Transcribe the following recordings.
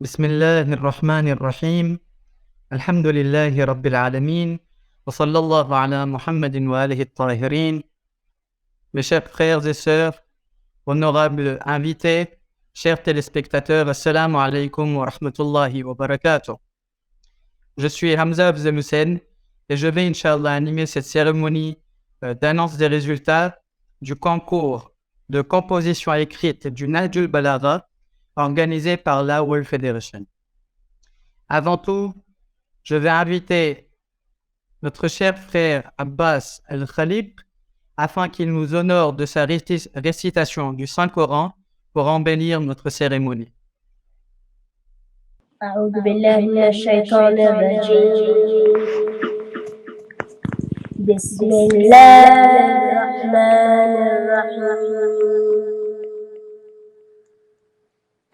بسم الله الرحمن الرحيم الحمد لله رب العالمين وصلى الله على محمد وآله الطاهرين. Mes chers frères et sœurs, honorables invités, chers téléspectateurs, assalamu alaikum wa rahmatullahi wa barakatuh. Je suis Hamza Afzal Hussein et je vais Inch'Allah animer cette cérémonie d'annonce des résultats du concours de composition écrite du Nahjul Balagha organisé par la World Federation. Avant tout, je vais inviter notre cher frère Abbas Al-Khalib afin qu'il nous honore de sa récitation du Saint-Coran pour embellir notre cérémonie. أعوذ بالله من الشيطان الرجيم. بسم الله الرحمن الرحيم.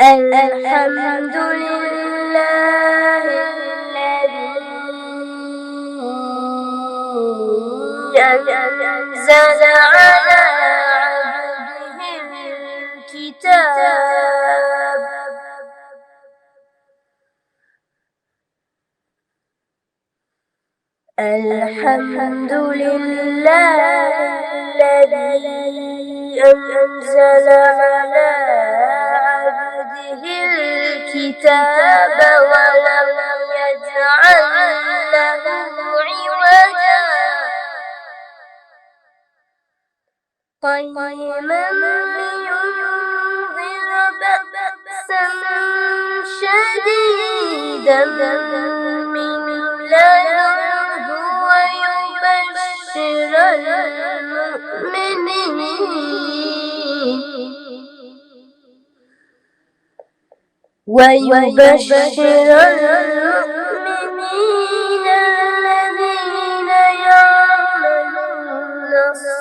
الحمد لله الذي أنزل على عبده الكتاب الحمد لله الذي أنزل على عبده الكتاب ولم يجعل له عوجا قيما لينذر بأسا شديدا من لدنه ويبشر المؤمنين الذين يعملون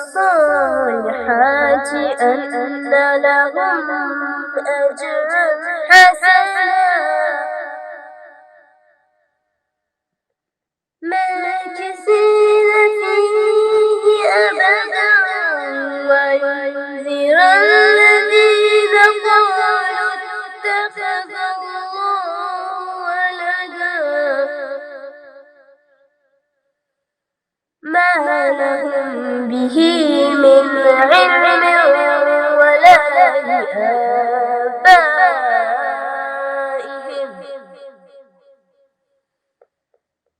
الصالحات أن لهم أجرا حسنا ماكثين فيه أبدا وينذر الذين قالوا اتخذ الله ولدا ما لهم به من علم ولا لآبائهم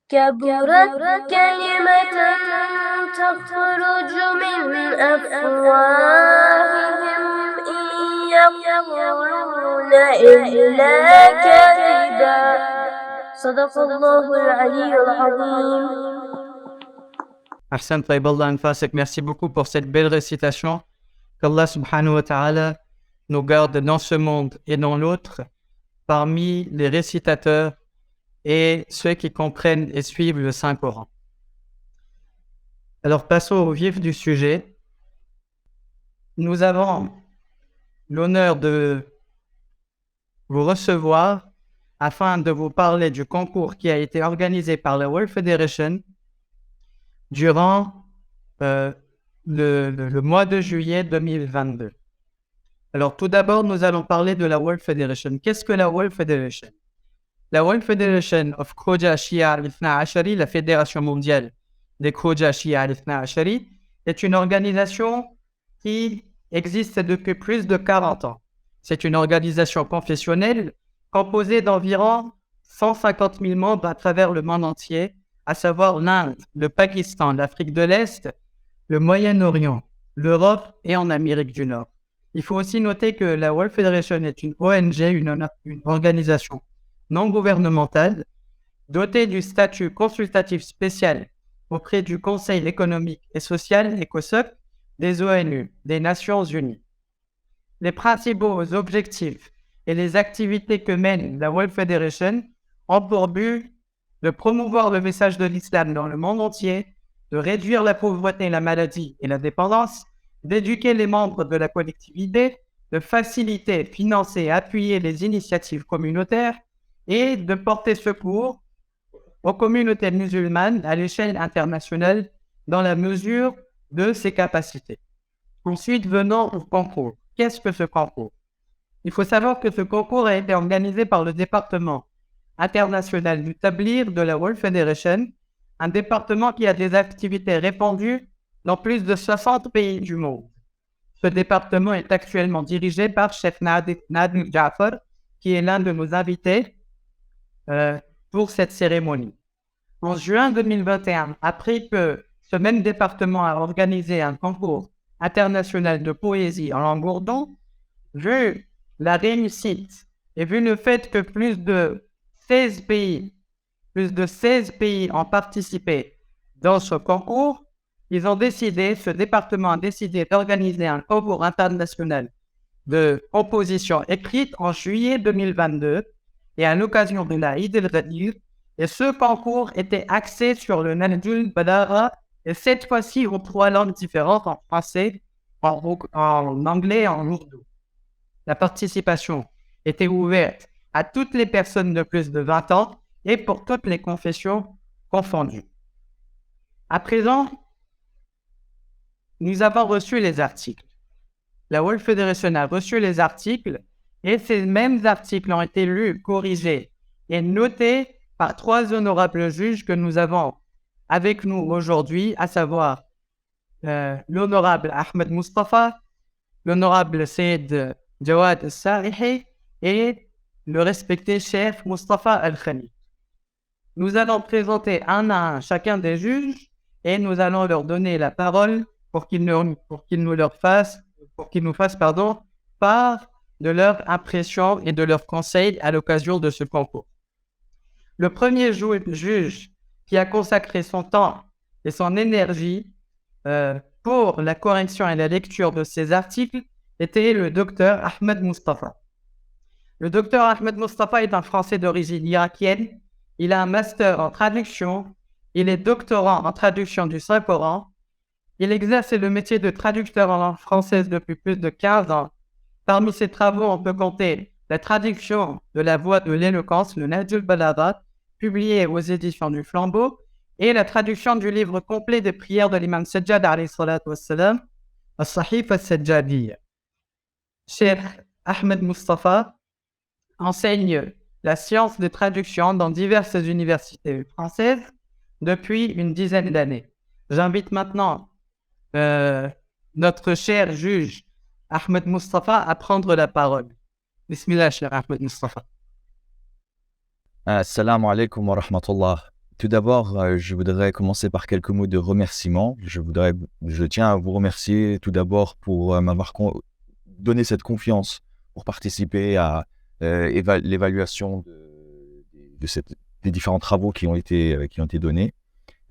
كبرت كلمة تخرج من أفواههم إن يقولون إلا كذبا صدق الله العلي العظيم. Ahsan Tayyiballah Anfasek, merci beaucoup pour cette belle récitation. Qu'Allah subhanahu wa ta'ala nous garde dans ce monde et dans l'autre parmi les récitateurs et ceux qui comprennent et suivent le Saint-Coran. Alors passons au vif du sujet. Nous avons l'honneur de vous recevoir afin de vous parler du concours qui a été organisé par la World Federation durant le mois de juillet 2022. Alors tout d'abord, nous allons parler de la World Federation. Qu'est-ce que la World Federation? La World Federation of Khoja Shia al-Ithna Ashari, la Fédération mondiale des Khoja Shia al-Ithna Ashari, est une organisation qui existe depuis plus de 40 ans. C'est une organisation confessionnelle composée d'environ 150 000 membres à travers le monde entier, à savoir l'Inde, le Pakistan, l'Afrique de l'Est, le Moyen-Orient, l'Europe et en Amérique du Nord. Il faut aussi noter que la World Federation est une ONG, une organisation non gouvernementale, dotée du statut consultatif spécial auprès du Conseil économique et social ECOSOC des ONU, des Nations Unies. Les principaux objectifs et les activités que mène la World Federation ont pour but de promouvoir le message de l'islam dans le monde entier, de réduire la pauvreté, la maladie et la dépendance, d'éduquer les membres de la collectivité, de faciliter, financer et appuyer les initiatives communautaires et de porter secours aux communautés musulmanes à l'échelle internationale dans la mesure de ses capacités. Ensuite, venons au concours. Qu'est-ce que ce concours? Il faut savoir que ce concours a été organisé par le département international du tablir de la World Federation, un département qui a des activités répandues dans plus de 60 pays du monde. Ce département est actuellement dirigé par Chef Nadir Jafar, qui est l'un de nos invités pour cette cérémonie. En juin 2021, après que ce même département a organisé un concours international de poésie en langue ourdou, vu la réussite et vu le fait que plus de 16 pays ont participé dans ce concours, ce département a décidé d'organiser un concours international de composition écrite en juillet 2022 et à l'occasion de la Eid el-Ghadir. Et ce concours était axé sur le Nahjul Balagha et cette fois-ci en 3 langues différentes, en français, en anglais et en ourdou. La participation était ouverte à toutes les personnes de plus de 20 ans et pour toutes les confessions confondues. À présent, nous avons reçu les articles. La World Federation a reçu les articles et ces mêmes articles ont été lus, corrigés et notés par 3 honorables juges que nous avons avec nous aujourd'hui, à savoir l'honorable Ahmed Mustafa, l'honorable Saïd Jawad Al-Sarihi et le respecté chef Mustafa Al-Khani. Nous allons présenter un à un chacun des juges et nous allons leur donner la parole pour qu'ils nous fassent part de leurs impressions et de leurs conseils à l'occasion de ce concours. Le premier juge qui a consacré son temps et son énergie pour la correction et la lecture de ces articles était le docteur Ahmed Mustafa. Le docteur Ahmed Mustafa est un Français d'origine irakienne. Il a un master en traduction. Il est doctorant en traduction du Saint-Coran. Il exerce le métier de traducteur en langue française depuis plus de 15 ans. Parmi ses travaux, on peut compter la traduction de la voix de l'éloquence, le Nahjul Balagha, publié aux éditions du Flambeau, et la traduction du livre complet des prières de l'imam Sajjad alayhi salatu wassalam, As-Sahif al-Sajjadiyya. Cheikh Ahmed Mustafa enseigne la science de traduction dans diverses universités françaises depuis une dizaine d'années. J'invite maintenant notre cher juge Ahmed Mustafa à prendre la parole. Bismillah, cher Ahmed Mustafa. Assalamu alaikum wa rahmatullah. Tout d'abord, je voudrais commencer par quelques mots de remerciement. Je tiens à vous remercier tout d'abord pour m'avoir donné cette confiance pour participer à l'évaluation des différents travaux qui ont été donnés.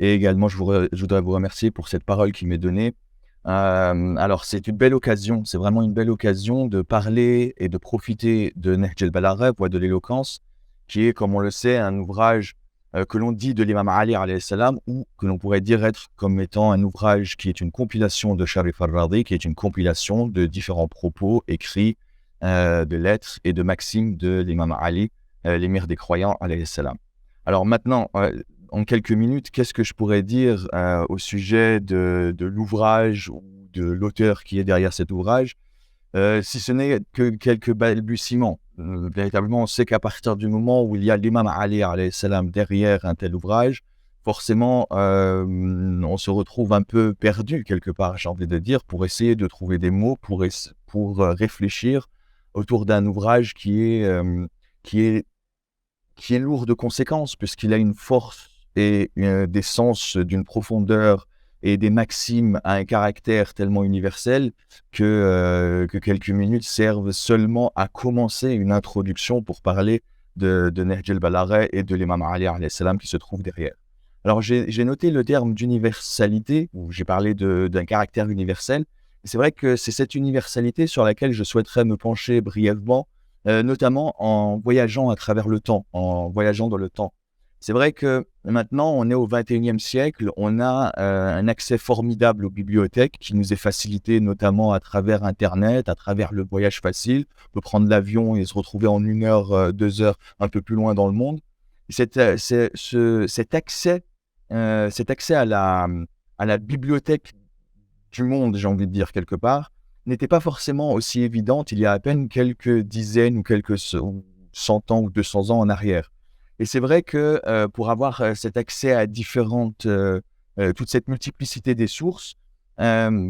Et également, je voudrais vous remercier pour cette parole qui m'est donnée. Alors, c'est une belle occasion, c'est vraiment une belle occasion de parler et de profiter de Nahj al-Balagha, voix de l'éloquence, qui est, comme on le sait, un ouvrage que l'on dit de l'imam Ali alayhi salam, ou que l'on pourrait dire être comme étant un ouvrage qui est une compilation de Sharif al-Radi, qui est une compilation de différents propos écrits, de lettres et de maximes de l'imam Ali, l'émir des croyants alayhi salam. Alors maintenant, en quelques minutes, qu'est-ce que je pourrais dire au sujet de l'ouvrage ou de l'auteur qui est derrière cet ouvrage, si ce n'est que quelques balbutiements. Véritablement, on sait qu'à partir du moment où il y a l'imam Ali alayhi salam derrière un tel ouvrage, forcément, on se retrouve un peu perdu quelque part, j'ai envie de dire, pour essayer de trouver des mots, pour réfléchir autour d'un ouvrage qui est lourd de conséquences, puisqu'il a une force et des sens d'une profondeur et des maximes à un caractère tellement universel que quelques minutes servent seulement à commencer une introduction pour parler de Nahj al-Balagha et de l'imam Ali alayhi salam qui se trouve derrière. Alors j'ai noté le terme d'universalité, où j'ai parlé d'un caractère universel. C'est vrai que c'est cette universalité sur laquelle je souhaiterais me pencher brièvement, notamment en voyageant à travers le temps, en voyageant dans le temps. C'est vrai que maintenant, on est au XXIe siècle, on a un accès formidable aux bibliothèques qui nous est facilité notamment à travers Internet, à travers le voyage facile. On peut prendre l'avion et se retrouver en 1 heure, 2 heures un peu plus loin dans le monde. Cet accès à la bibliothèque du monde, j'ai envie de dire quelque part, n'était pas forcément aussi évidente il y a à peine quelques dizaines ou quelques 100 ans ou 200 ans en arrière. Et c'est vrai que pour avoir cet accès à toute cette multiplicité des sources,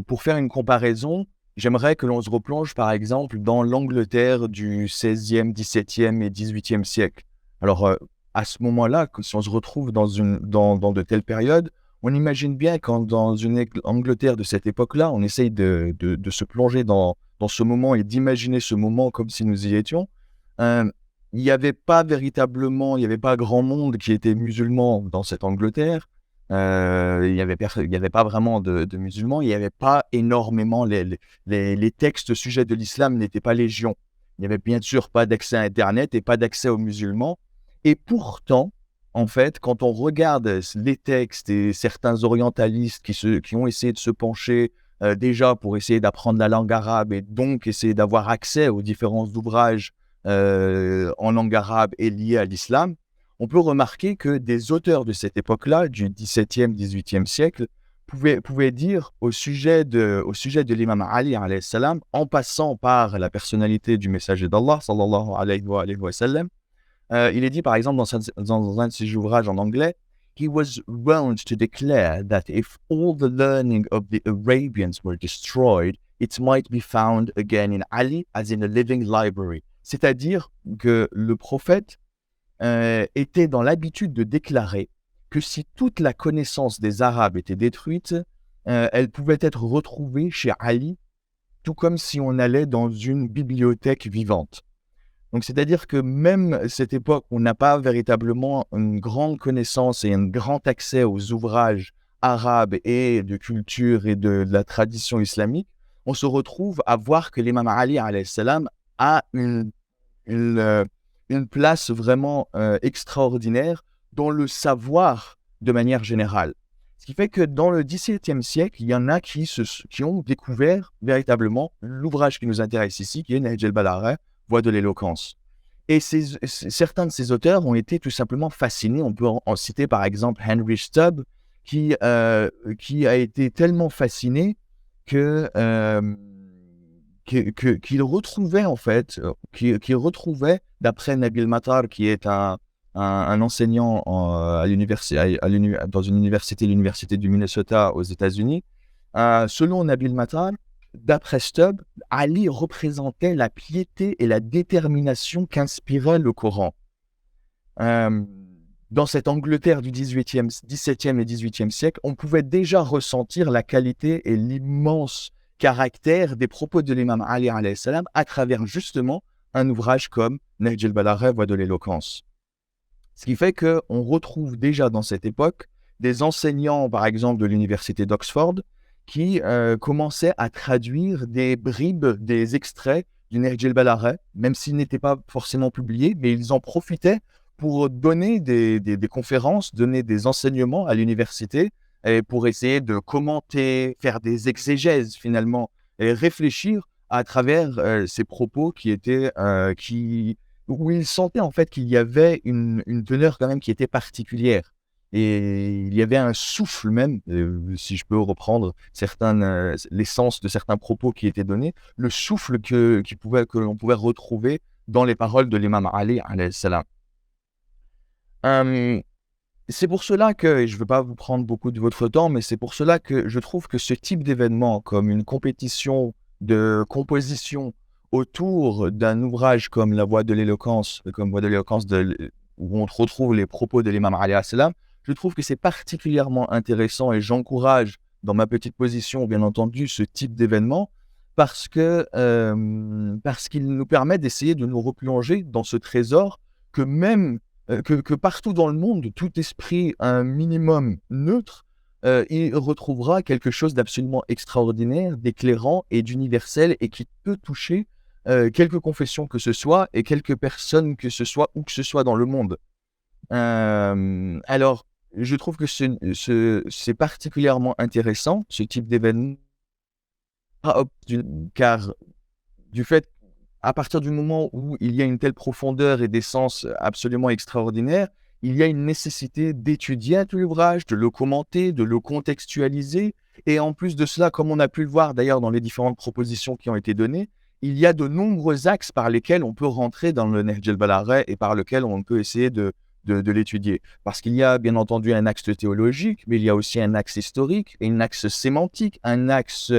pour faire une comparaison, j'aimerais que l'on se replonge par exemple dans l'Angleterre du XVIe, XVIIe et XVIIIe siècle. Alors à ce moment-là, si on se retrouve dans de telles périodes, on imagine bien quand dans une Angleterre de cette époque-là, on essaye de se plonger dans ce moment et d'imaginer ce moment comme si nous y étions. Euh, il n'y avait pas véritablement, il n'y avait pas grand monde qui était musulman dans cette Angleterre. Il y avait pas vraiment de musulmans. Il n'y avait pas énormément, les textes au sujet de l'islam n'étaient pas légion. Il n'y avait bien sûr pas d'accès à Internet et pas d'accès aux musulmans. Et pourtant, en fait, quand on regarde les textes et certains orientalistes qui ont essayé de se pencher déjà pour essayer d'apprendre la langue arabe et donc essayer d'avoir accès aux différents ouvrages en langue arabe et liés à l'islam, on peut remarquer que des auteurs de cette époque-là, du XVIIe, XVIIIe siècle, pouvaient dire au sujet de l'imam Ali, alayhi salam, en passant par la personnalité du messager d'Allah, sallallahu alayhi wa sallam. Il est dit par exemple dans un de ses ouvrages en anglais, he was wont to declare that if all the learning of the Arabians were destroyed, it might be found again in Ali as in a living library. C'est-à-dire que le prophète était dans l'habitude de déclarer que si toute la connaissance des Arabes était détruite, elle pouvait être retrouvée chez Ali, tout comme si on allait dans une bibliothèque vivante. Donc, c'est-à-dire que même cette époque où on n'a pas véritablement une grande connaissance et un grand accès aux ouvrages arabes et de culture et de la tradition islamique, on se retrouve à voir que l'imam Ali alayhi salam a une place vraiment extraordinaire dans le savoir de manière générale. Ce qui fait que dans le XVIIe siècle, il y en a qui ont découvert véritablement l'ouvrage qui nous intéresse ici, qui est Nahj al-Balagha, Voix de l'éloquence. Et certains de ces auteurs ont été tout simplement fascinés. On peut en citer par exemple Henry Stubb, qui a été tellement fasciné qu'il retrouvait en fait, qu'il retrouvait, d'après Nabil Matar, qui est un enseignant dans l'université du Minnesota aux États-Unis, selon Nabil Matar, d'après Stubb, Ali représentait la piété et la détermination qu'inspirait le Coran. Dans cette Angleterre du XVIIe et XVIIIe siècle, on pouvait déjà ressentir la qualité et l'immense caractère des propos de l'imam Ali alayhi salam à travers justement un ouvrage comme Nahj al-Balagha, Voix de l'éloquence. Ce qui fait qu'on retrouve déjà dans cette époque des enseignants, par exemple de l'université d'Oxford, qui commençaient à traduire des bribes, des extraits du Nahj al-Balagha, même s'ils n'étaient pas forcément publiés, mais ils en profitaient pour donner des conférences, donner des enseignements à l'université, et pour essayer de commenter, faire des exégèses finalement, et réfléchir à travers ces propos où ils sentaient en fait qu'il y avait une teneur quand même qui était particulière. Et il y avait un souffle même, si je peux reprendre l'essence de certains propos qui étaient donnés, le souffle que l'on pouvait retrouver dans les paroles de l'imam Ali alayhi salam. C'est pour cela que, et je ne veux pas vous prendre beaucoup de votre temps, mais c'est pour cela que je trouve que ce type d'événement, comme une compétition de composition autour d'un ouvrage comme La Voix de l'éloquence, où on retrouve les propos de l'imam Ali alayhi salam, je trouve que c'est particulièrement intéressant et j'encourage, dans ma petite position, bien entendu, ce type d'événement parce qu'il nous permet d'essayer de nous replonger dans ce trésor que partout dans le monde, tout esprit un minimum neutre, il retrouvera quelque chose d'absolument extraordinaire, d'éclairant et d'universel et qui peut toucher quelque confession que ce soit et quelques personnes que ce soit, où que ce soit dans le monde. Alors, je trouve que c'est particulièrement intéressant, ce type d'événement, car du fait, à partir du moment où il y a une telle profondeur et des sens absolument extraordinaires, il y a une nécessité d'étudier tout l'ouvrage, de le commenter, de le contextualiser Et en plus de cela, comme on a pu le voir d'ailleurs dans les différentes propositions qui ont été données, il y a de nombreux axes par lesquels on peut rentrer dans le Nahj al-Balagha et par lesquels on peut essayer de l'étudier. Parce qu'il y a bien entendu un axe théologique, mais il y a aussi un axe historique, un axe sémantique, un axe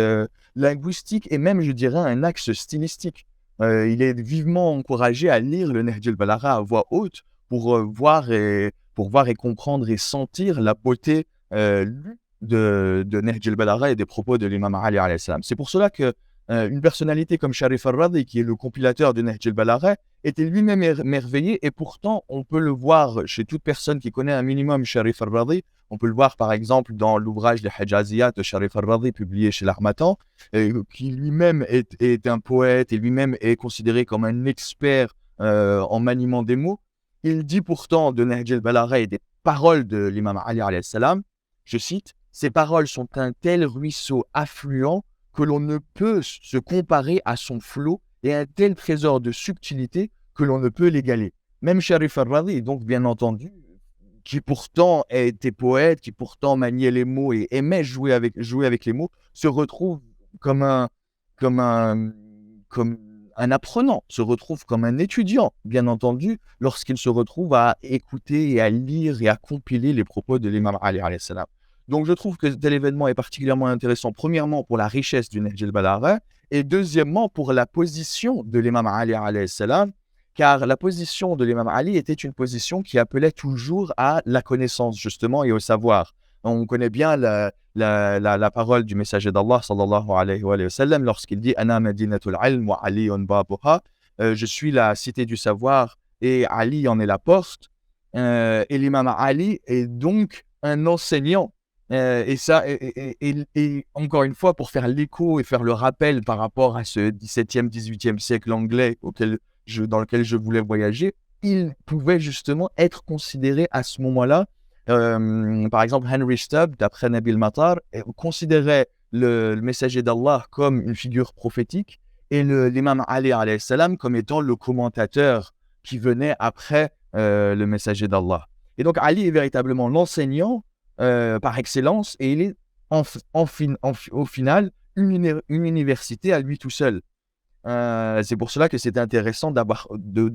linguistique et même, je dirais, un axe stylistique. Il est vivement encouragé à lire le Nahj al-Balagha à voix haute pour voir et comprendre et sentir la beauté de Nahj al-Balagha et des propos de l'imam Ali alayhi salam. C'est pour cela que une personnalité comme Sharif al-Radi, qui est le compilateur de Nahj al-Balagha, était lui-même émerveillé, et pourtant on peut le voir chez toute personne qui connaît un minimum Sharif al-Radi. On peut le voir par exemple dans l'ouvrage de Hijaziyat de Sharif al-Radi publié chez l'Harmattan, qui lui-même est un poète et lui-même est considéré comme un expert en maniement des mots. Il dit pourtant de Nahj al-Balagha et des paroles de l'imam Ali alayhi salam, je cite, « Ces paroles sont un tel ruisseau affluent que l'on ne peut se comparer à son flot et un tel trésor de subtilité que l'on ne peut l'égaler. » Même Sharif al-Radi, donc bien entendu, qui pourtant était poète, qui pourtant maniait les mots et aimait jouer avec les mots, se retrouve comme un apprenant, se retrouve comme un étudiant, bien entendu, lorsqu'il se retrouve à écouter et à lire et à compiler les propos de l'imam Ali alayhi salam. Donc je trouve que tel événement est particulièrement intéressant, premièrement pour la richesse du Nahj al-Balagha, et deuxièmement pour la position de l'imam Ali alayhi salam, car la position de l'imam Ali était une position qui appelait toujours à la connaissance justement et au savoir. On connaît bien la parole du messager d'Allah sallallahu alayhi wa sallam lorsqu'il dit « Ana madinatul ilm wa aliyun babuha » je suis la cité du savoir et Ali en est la porte. Et l'imam Ali est donc un enseignant. Et encore une fois, pour faire l'écho et faire le rappel par rapport à ce 17e, 18e siècle anglais dans lequel je voulais voyager, il pouvait justement être considéré à ce moment-là. Par exemple, Henry Stubb, d'après Nabil Matar, considérait le messager d'Allah comme une figure prophétique et l'imam Ali alayhi salam comme étant le commentateur qui venait après le messager d'Allah. Et donc Ali est véritablement l'enseignant par excellence, et il est au final une université à lui tout seul. C'est pour cela que c'est intéressant de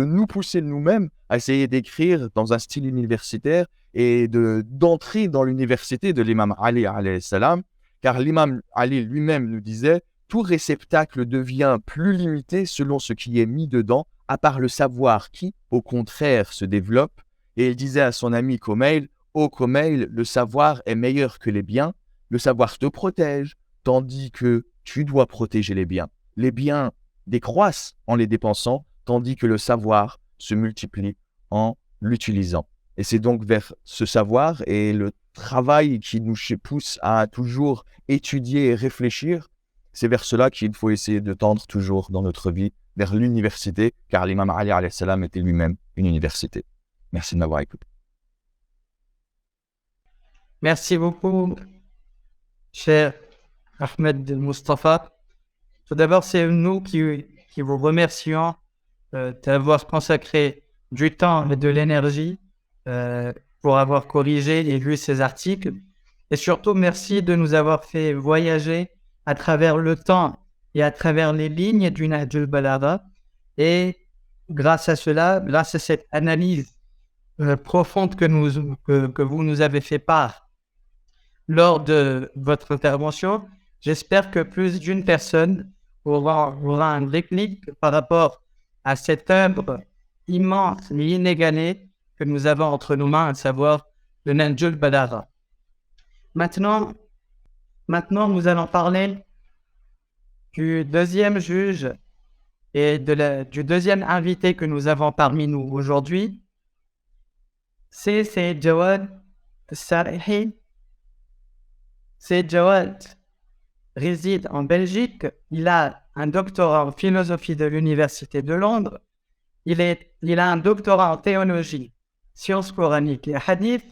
nous pousser nous-mêmes à essayer d'écrire dans un style universitaire et d'entrer dans l'université de l'imam Ali alayhi salam, car l'imam Ali lui-même nous disait « Tout réceptacle devient plus limité selon ce qui est mis dedans, à part le savoir qui, au contraire, se développe. » Et il disait à son ami Kumail, « Ô Kumail, le savoir est meilleur que les biens. Le savoir te protège, tandis que tu dois protéger les biens. Les biens décroissent en les dépensant, tandis que le savoir se multiplie en l'utilisant. » Et c'est donc vers ce savoir et le travail qui nous pousse à toujours étudier et réfléchir, c'est vers cela qu'il faut essayer de tendre toujours dans notre vie, vers l'université, car l'imam Ali alayhi salam était lui-même une université. Merci de m'avoir écouté. Merci beaucoup, cher Ahmed Mustafa. Tout d'abord, c'est nous qui vous remercions d'avoir consacré du temps et de l'énergie pour avoir corrigé et lu ces articles. Et surtout, merci de nous avoir fait voyager à travers le temps et à travers les lignes du Nahj al-Balagha. Et grâce à cela, grâce à cette analyse profonde que vous nous avez fait part lors de votre intervention, j'espère que plus d'une personne aura un déclic par rapport à cette œuvre immense et inégalée que nous avons entre nos mains, à savoir le Nahj al-Balagha. Maintenant, nous allons parler du deuxième juge et du deuxième invité que nous avons parmi nous aujourd'hui. C'est Sayyid Jawad Sarihi. Sayyid Jawad réside en Belgique. Il a un doctorat en philosophie de l'Université de Londres. Il a un doctorat en théologie, sciences coraniques et hadith.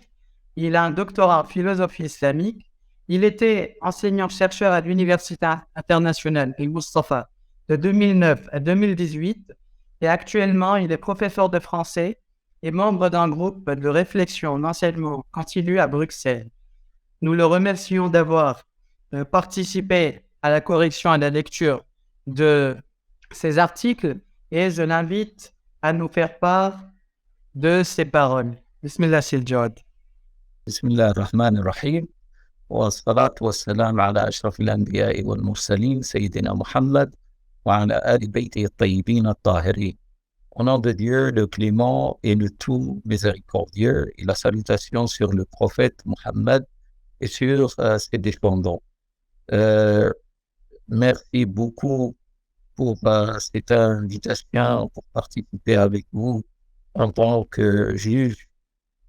Il a un doctorat en philosophie islamique. Il était enseignant-chercheur à l'Université internationale El Mustafa de 2009 à 2018 et actuellement il est professeur de français et membre d'un groupe de réflexion d'enseignement continu à Bruxelles. Nous le remercions d'avoir participé à la correction, à la lecture de ces articles et je l'invite à nous faire part de ses paroles. Bismillah Siljad. بسم الله الرحمن الرحيم والصلاة والسلام على أشرف الأنبياء والمرسلين سيدنا محمد وعلى آل بيته الطيبين الطاهرين. Au nom de Dieu, le clément et le tout miséricordieux, et la salutation sur le prophète Mohammed et sur ses descendants. Merci beaucoup pour cette invitation pour participer avec vous en tant que juge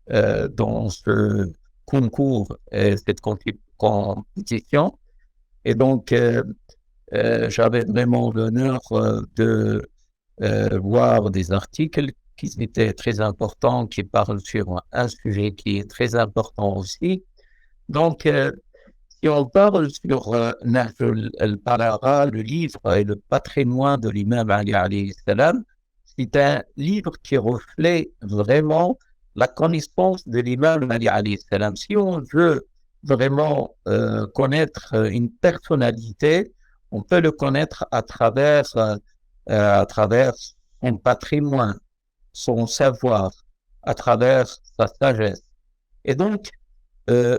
dans ce concours et cette compétition. Et donc, j'avais vraiment l'honneur de voir des articles qui étaient très importants, qui parlent sur un sujet qui est très important aussi. Donc, si on parle sur Nahj al-Balagha, le livre et le patrimoine de l'imam Ali alayhi salam, c'est un livre qui reflète vraiment la connaissance de l'imam Ali alayhi salam. Si on veut vraiment connaître une personnalité, on peut le connaître à travers son patrimoine, son savoir, à travers sa sagesse. Et donc,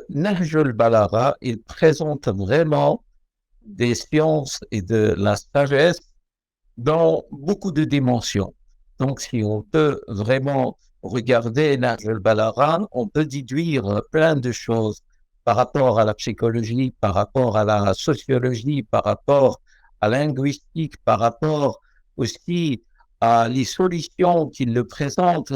Nahj al-Balagha, il présente vraiment des sciences et de la sagesse dans beaucoup de dimensions. Donc, si on peut vraiment regarder Nahj al-Balagha, on peut déduire plein de choses par rapport à la psychologie, par rapport à la sociologie, par rapport à la linguistique, par rapport aussi à les solutions qu'il le présente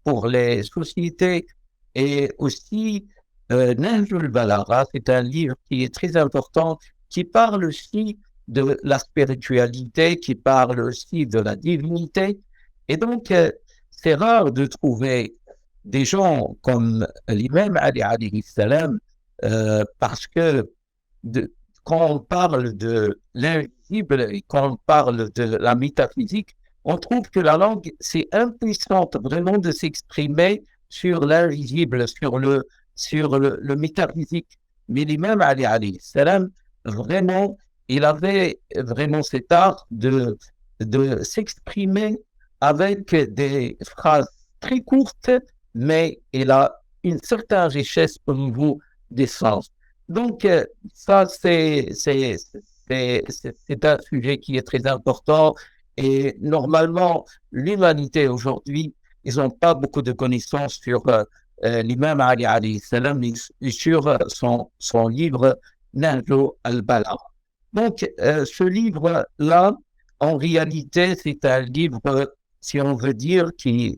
pour les sociétés. Et aussi, Nahj al-Balagha, c'est un livre qui est très important, qui parle aussi de la spiritualité, qui parle aussi de la divinité. Et donc, c'est rare de trouver des gens comme l'imam Ali alayhi salam, parce que quand on parle de l'invisible et quand on parle de la métaphysique, on trouve que la langue, c'est impuissante vraiment de s'exprimer sur l'invisible, sur le métaphysique. Mais l'imam Ali alayhi salam, vraiment, il avait vraiment cet art de s'exprimer avec des phrases très courtes, mais il a une certaine richesse au niveau des sens. Donc, ça, c'est un sujet qui est très important et normalement, l'humanité aujourd'hui, ils n'ont pas beaucoup de connaissances sur l'imam Ali alayhi salam et sur son livre Nahj al-Balagha. Donc, ce livre-là, en réalité, c'est un livre, si on veut dire,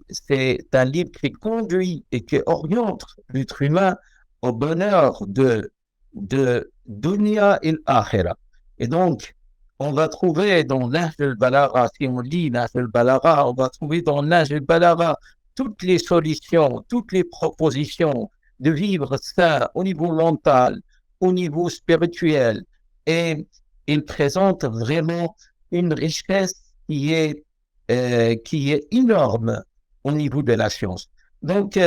c'est un livre qui conduit et qui oriente l'être humain au bonheur de dunya et l'akhira. Et donc, on va trouver dans Nahj al-Balagha, si on lit Nahj al-Balagha, on va trouver dans Nahj al-Balagha toutes les solutions, toutes les propositions de vivre ça au niveau mental, au niveau spirituel. Et il présente vraiment une richesse qui est énorme au niveau de la science. Donc,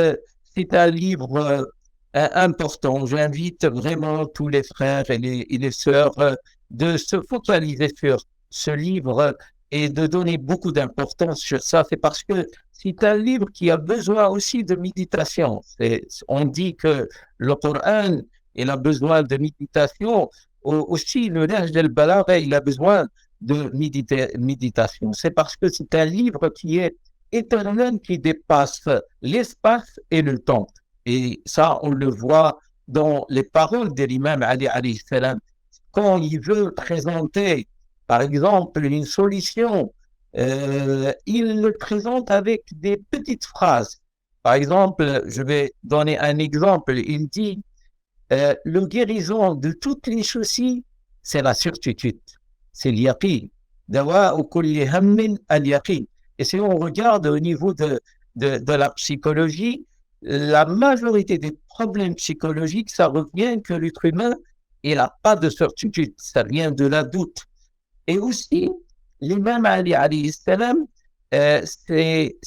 c'est un livre important. J'invite vraiment tous les frères et les sœurs de se focaliser sur ce livre et de donner beaucoup d'importance sur ça. C'est parce que c'est un livre qui a besoin aussi de méditation. On dit que le Coran, il a besoin de méditation. Aussi, le Nahj al-Balagha, il a besoin de méditation. C'est parce que c'est un livre qui est éternel, qui dépasse l'espace et le temps. Et ça, on le voit dans les paroles de l'imam Ali alayhi salam. Quand il veut présenter, par exemple, une solution, il le présente avec des petites phrases. Par exemple, je vais donner un exemple. Il dit le guérison de toutes les soucis, c'est la certitude, c'est l'yaqin. Dawa kulli hammin al-yaqin. Et si on regarde au niveau de la psychologie, la majorité des problèmes psychologiques, ça revient que l'être humain, il n'a pas de certitude, ça vient de la doute. Et aussi, l'imam Ali alayhi salam, c'est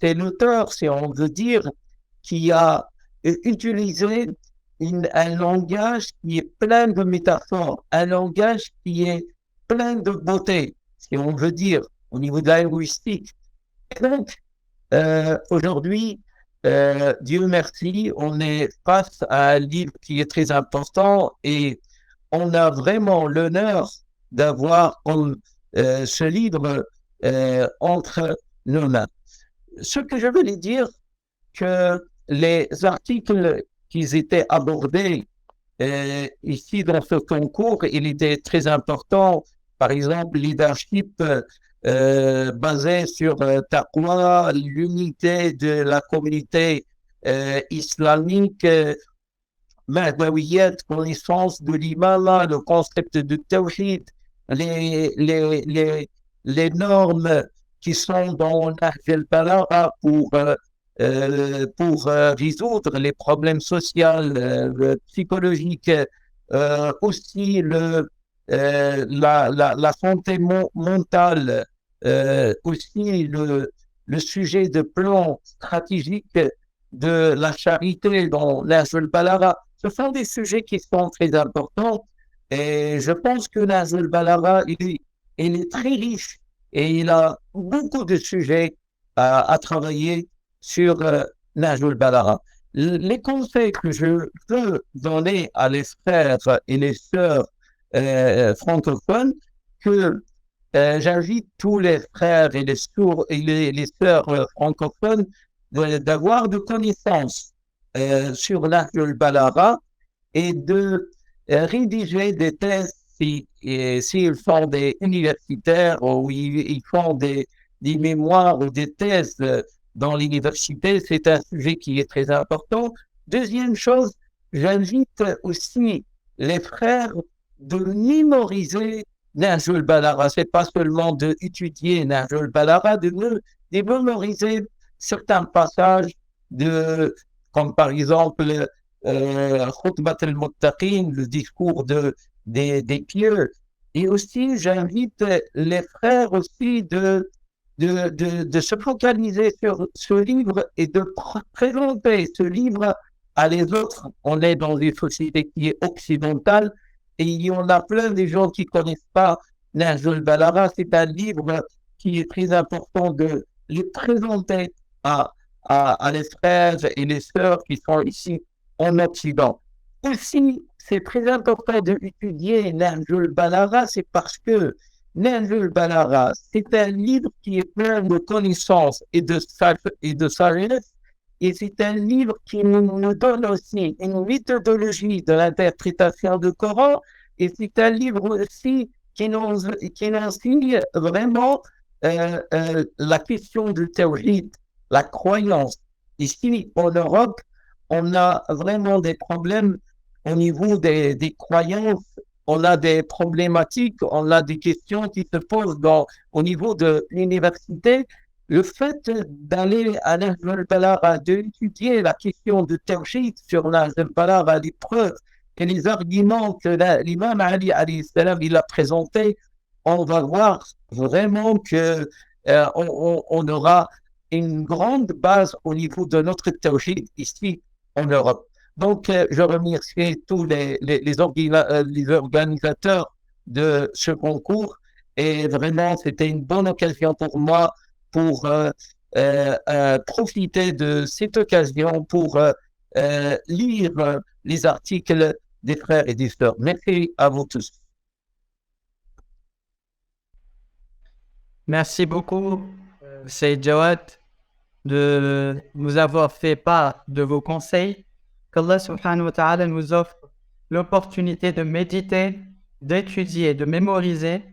l'auteur, si on veut dire, qui a utilisé un langage qui est plein de métaphores, un langage qui est plein de beauté, si on veut dire, au niveau de la linguistique. Et donc, aujourd'hui, Dieu merci, on est face à un livre qui est très important et on a vraiment l'honneur d'avoir ce livre entre nos mains. Ce que je voulais dire, que les articles qui étaient abordés ici dans ce concours, il était très important. Par exemple, leadership basé sur taqwa, l'unité de la communauté islamique, Mahdawiyyat, connaissance de l'imam, le concept de tawhid, les normes qui sont dans Nahj al-Balagha pour résoudre les problèmes sociaux, psychologiques, aussi la santé mentale, aussi le sujet de plan stratégique de la charité dans Nahj al-Balagha. Ce sont des sujets qui sont très importants et je pense que Nahj al-Balagha, il est très riche et il a beaucoup de sujets à travailler sur Nahj al-Balagha. Les conseils que je peux donner à les frères et les sœurs francophones, que j'invite tous les frères et les sœurs francophones d'avoir de connaissances sur Nahj al-Balagha et de rédiger des thèses s'ils font des universitaires ou ils font des mémoires ou des thèses dans l'université, c'est un sujet qui est très important. Deuxième chose, j'invite aussi les frères de mémoriser Nahj al-Balagha. C'est pas seulement d'étudier Nahj al-Balagha, de mémoriser certains passages comme par exemple Khutbat al-Muttaqin, le discours des pieux. Et aussi, j'invite les frères aussi de se focaliser sur ce livre et de présenter ce livre à les autres. On est dans une société qui est occidentale et il y en a plein de gens qui ne connaissent pas Nahj al-Balagha. C'est un livre qui est très important de le présenter à les frères et les sœurs qui sont ici en Occident. Aussi, c'est très important d'étudier Nahj al-Balagha, c'est parce que Nahj al-Balagha, c'est un livre qui est plein de connaissances et de sagesse, et c'est un livre qui nous donne aussi une méthodologie de l'interprétation du Coran, et c'est un livre aussi qui nous enseigne vraiment la question du tawhid, la croyance. Ici, en Europe, on a vraiment des problèmes au niveau des croyances, on a des problématiques, on a des questions qui se posent au niveau de l'université. Le fait d'aller à Nahj al-Balagha, d'étudier la question de tawhid sur Nahj al-Balagha, les preuves et les arguments que l'imam Ali alayhi salam il a présentés, on va voir vraiment que on aura une grande base au niveau de notre tawhid ici en Europe. Donc, je remercie tous les organisateurs de ce concours et vraiment, c'était une bonne occasion pour moi pour profiter de cette occasion pour lire les articles des frères et des sœurs. Merci à vous tous. Merci beaucoup, Sayyid Jawad, de nous avoir fait part de vos conseils. Qu'Allah subhanahu wa ta'ala nous offre l'opportunité de méditer, d'étudier, de mémoriser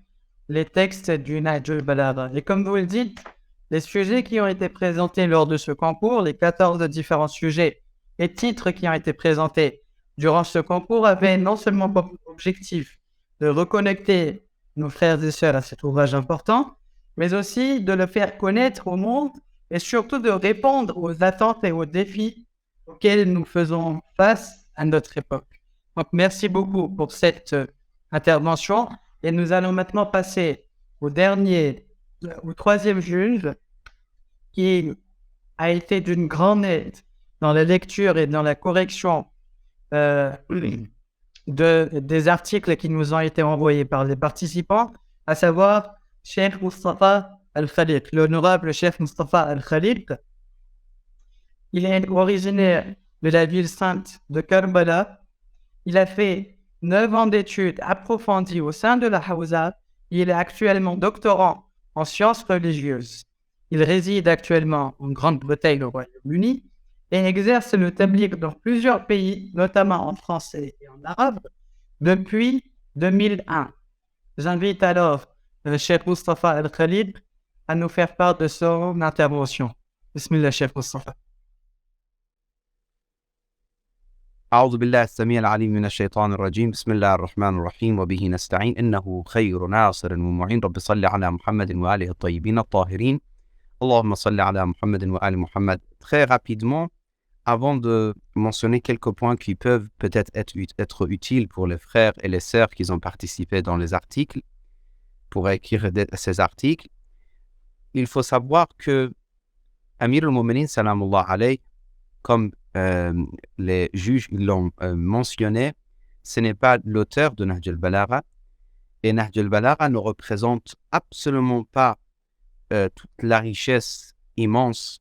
les textes du Nahj al-Balagha. Et comme vous le dites, les sujets qui ont été présentés lors de ce concours, les 14 différents sujets et titres qui ont été présentés durant ce concours avaient non seulement pour objectif de reconnecter nos frères et sœurs à cet ouvrage important, mais aussi de le faire connaître au monde et surtout de répondre aux attentes et aux défis auxquels nous faisons face à notre époque. Donc, merci beaucoup pour cette intervention et nous allons maintenant passer au troisième juge qui a été d'une grande aide dans la lecture et dans la correction des articles qui nous ont été envoyés par les participants, à savoir Cheikh Mustafa Al-Khaliq, l'honorable Cheikh Mustafa Al-Khaliq. Il est originaire de la ville sainte de Karbala. Il a fait 9 ans d'études approfondies au sein de la Hawza. Il est actuellement doctorant en sciences religieuses. Il réside actuellement en Grande-Bretagne au Royaume-Uni et exerce le tabliq dans plusieurs pays, notamment en français et en arabe, depuis 2001. J'invite alors le Cheikh Mustafa Al-Khaliq à nous faire part de son intervention. Bismillah, Cheikh Mustafa. أعوذ بالله السميع العليم من الشيطان الرجيم بسم الله الرحمن الرحيم وبه نستعين إنه خير ناصر ومعين رب صل على محمد وآله الطيبين الطاهرين اللهم صل على محمد وآل محمد. Très rapidement, avant de mentionner quelques points qui peuvent peut-être être utiles pour les frères et les sœurs qui ont participé dans les articles, pour écrire ces articles, il faut savoir que Amir al-Mu'minin salamullah alayh, comme les juges l'ont mentionné, ce n'est pas l'auteur de Nahj al-Balagha, et Nahj al-Balagha ne représente absolument pas toute la richesse immense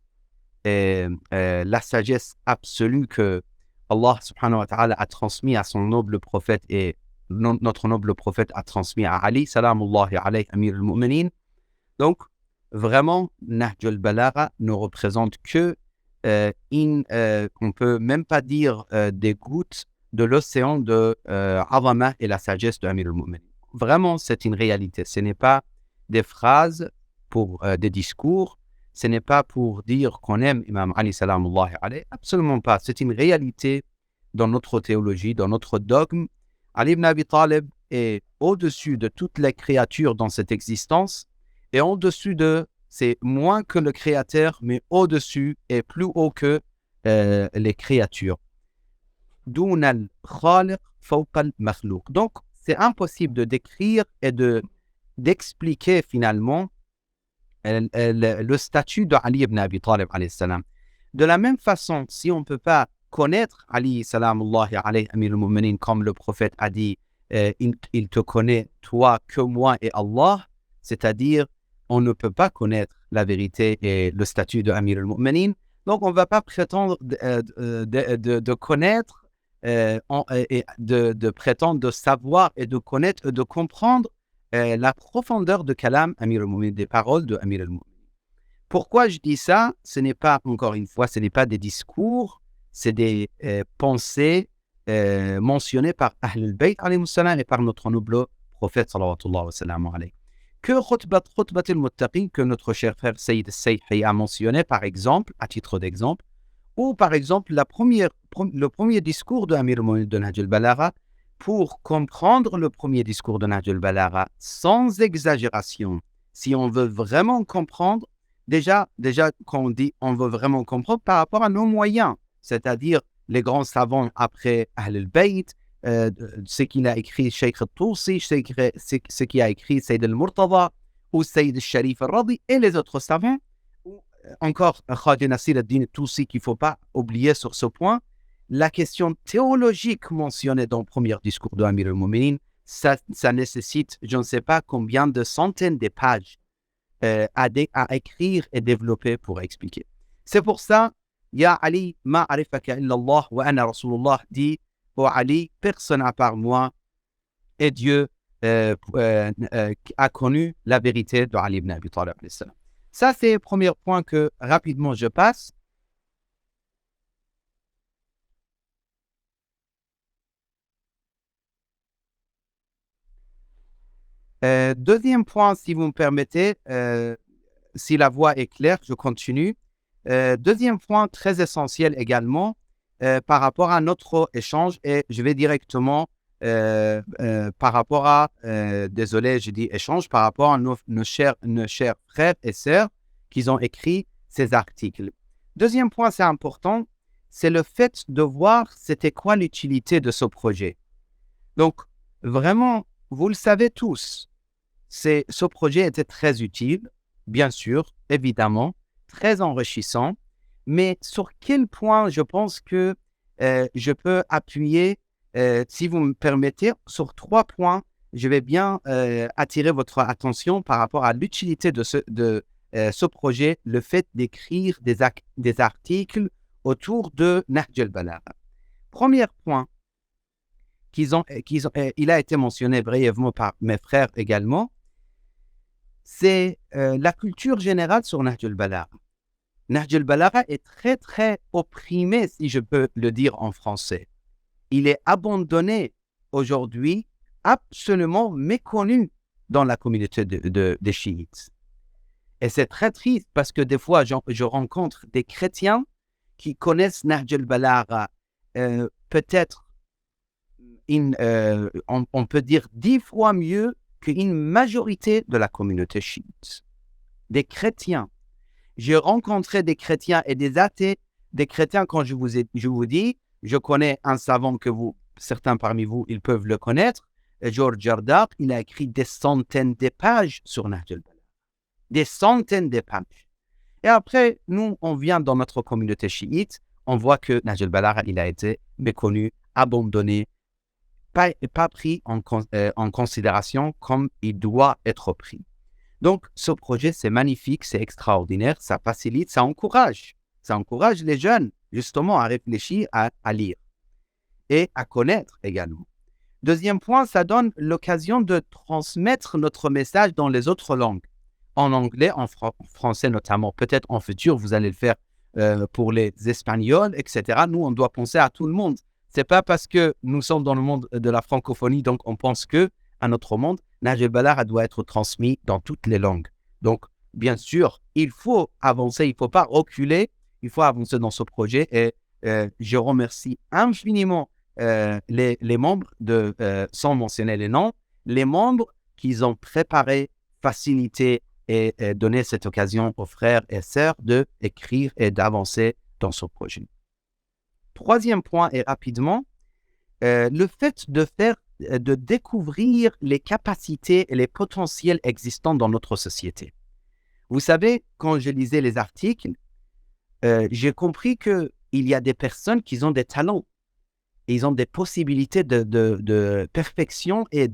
et la sagesse absolue que Allah subhanahu wa ta'ala a transmis à son noble prophète, et notre noble prophète a transmis à Ali salamullahi alayhi Amir al-Mu'minin. Donc vraiment, Nahj al-Balagha ne représente que on peut même pas dire des gouttes de l'océan de Azama et la sagesse de Amir al-Mu'minin. Vraiment, c'est une réalité. Ce n'est pas des phrases pour des discours. Ce n'est pas pour dire qu'on aime Imam Ali salamullahi alayhi. Absolument pas. C'est une réalité dans notre théologie, dans notre dogme. Ali ibn Abi Talib est au-dessus de toutes les créatures dans cette existence, et en-dessus c'est moins que le créateur, mais au-dessus et plus haut que les créatures. Doun al-Khaliq fawqa al-Makhlouq. Donc, c'est impossible de décrire et d'expliquer finalement le statut de Ali ibn Abi Talib alayhi salam. De la même façon, si on ne peut pas connaître Ali salamullahi alayhi Amir al-Mu'minin, comme le prophète a dit, il te connaît toi que moi et Allah, c'est-à-dire on ne peut pas connaître la vérité et le statut de Amir al-Mu'minin. Donc, on ne va pas prétendre de connaître, et de prétendre de savoir et de connaître et de comprendre la profondeur de Kalam Amir al-Mu'minin, des paroles de Amir al-Mu'minin. Pourquoi je dis ça? Ce n'est pas, encore une fois, ce n'est pas des discours, c'est des pensées mentionnées par Ahl al-Bayt alayhi salam et par notre noble prophète sallallahu wa sallam alayhi. Que Khutbat al-Muttaqin, que notre cher frère Sayyid al-Sayhi a mentionné, par exemple, à titre d'exemple, ou par exemple le premier discours de Amir al-Mu'minin de Nahj al-Balagha. Pour comprendre le premier discours de Nahj al-Balagha sans exagération, si on veut vraiment comprendre, déjà quand on dit on veut vraiment comprendre par rapport à nos moyens, c'est-à-dire les grands savants après Ahl al-Bayt, ce qu'il a écrit Sheikh al-Tusi, ce qu'il a écrit Sayyid al-Murtada ou Sayyid al-Sharif al-Radi et les autres savants, ou encore Khaja Nasir al-Din al-Tusi, qu'il ne faut pas oublier sur ce point. La question théologique mentionnée dans le premier discours de Amir al-Mu'minin, ça nécessite, je ne sais pas combien de centaines de pages à écrire et développer pour expliquer. C'est pour ça, Ya Ali, ma arifaka illallah wa ana Rasulullah, dit, oh Ali, personne à part moi, et Dieu a connu la vérité de Ali ibn Abi Talib. Ça, c'est le premier point que rapidement je passe. Deuxième point, si vous me permettez, si la voix est claire, je continue. Deuxième point très essentiel également par rapport à notre échange, et je vais directement par rapport à, désolé, je dis échange, par rapport à nos chers frères et sœurs qui ont écrit ces articles. Deuxième point, c'est important, c'est le fait de voir c'était quoi l'utilité de ce projet. Donc, vraiment, vous le savez tous, ce projet était très utile, bien sûr, évidemment, très enrichissant, mais sur quel point je pense que je peux appuyer, si vous me permettez, sur 3 points. Je vais bien attirer votre attention par rapport à l'utilité de ce projet, le fait d'écrire des articles autour de Nahj al-Balagha. Premier point, il a été mentionné brièvement par mes frères également, c'est la culture générale sur Nahj al-Balagha. Nahj al-Balagha est très, très opprimé, si je peux le dire en français. Il est abandonné aujourd'hui, absolument méconnu dans la communauté des chiites. Et c'est très triste parce que des fois, je rencontre des chrétiens qui connaissent Nahj al-Balagha, peut-être, on peut dire 10 fois mieux qu'une majorité de la communauté chiite. Des chrétiens. J'ai rencontré des chrétiens et des athées. Des chrétiens, quand je vous dis, je connais un savant que certains parmi vous, ils peuvent le connaître, George Jardar, il a écrit des centaines de pages sur Nahj al-Balagha. Des centaines de pages. Et après, nous, on vient dans notre communauté chiite, on voit que Nahj al-Balagha, il a été méconnu, abandonné, pas pris en considération comme il doit être pris. Donc, ce projet, c'est magnifique, c'est extraordinaire, ça facilite, ça encourage les jeunes, justement, à réfléchir, à lire et à connaître également. Deuxième point, ça donne l'occasion de transmettre notre message dans les autres langues, en anglais, en français notamment. Peut-être en futur, vous allez le faire pour les Espagnols, etc. Nous, on doit penser à tout le monde. Ce n'est pas parce que nous sommes dans le monde de la francophonie, donc on pense qu'à notre monde, Nahj al-Balagha doit être transmis dans toutes les langues. Donc, bien sûr, il faut avancer, il ne faut pas reculer, il faut avancer dans ce projet. Et je remercie infiniment les membres, sans mentionner les noms, les membres qui ont préparé, facilité et donné cette occasion aux frères et sœurs d'écrire et d'avancer dans ce projet. Troisième point, et rapidement, le fait de découvrir les capacités et les potentiels existants dans notre société. Vous savez, quand je lisais les articles, j'ai compris qu'il y a des personnes qui ont des talents. Et ils ont des possibilités de perfection et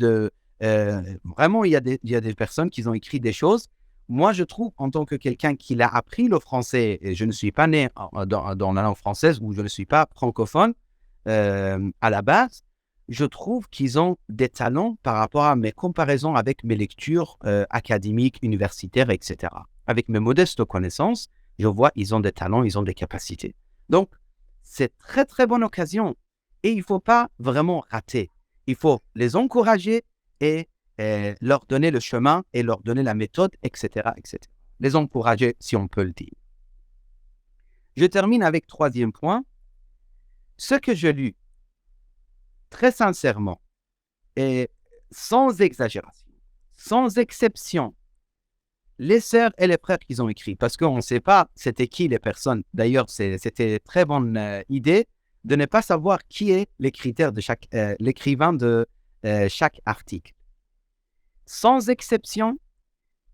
vraiment, il y a des personnes qui ont écrit des choses. Moi, je trouve, en tant que quelqu'un qui a appris le français, et je ne suis pas né dans la langue française ou je ne suis pas francophone à la base, je trouve qu'ils ont des talents par rapport à mes comparaisons avec mes lectures académiques, universitaires, etc. Avec mes modestes connaissances, je vois qu'ils ont des talents, ils ont des capacités. Donc, c'est très, très bonne occasion. Et il ne faut pas vraiment rater. Il faut les encourager et leur donner le chemin et leur donner la méthode, etc., etc. Les encourager, si on peut le dire. Je termine avec troisième point. Ce que je lis, très sincèrement, et sans exagération, sans exception, les sœurs et les frères qui ont écrit, parce qu'on ne sait pas c'était qui les personnes. D'ailleurs, c'était une très bonne idée de ne pas savoir qui est l'écrivain de chaque article. Sans exception,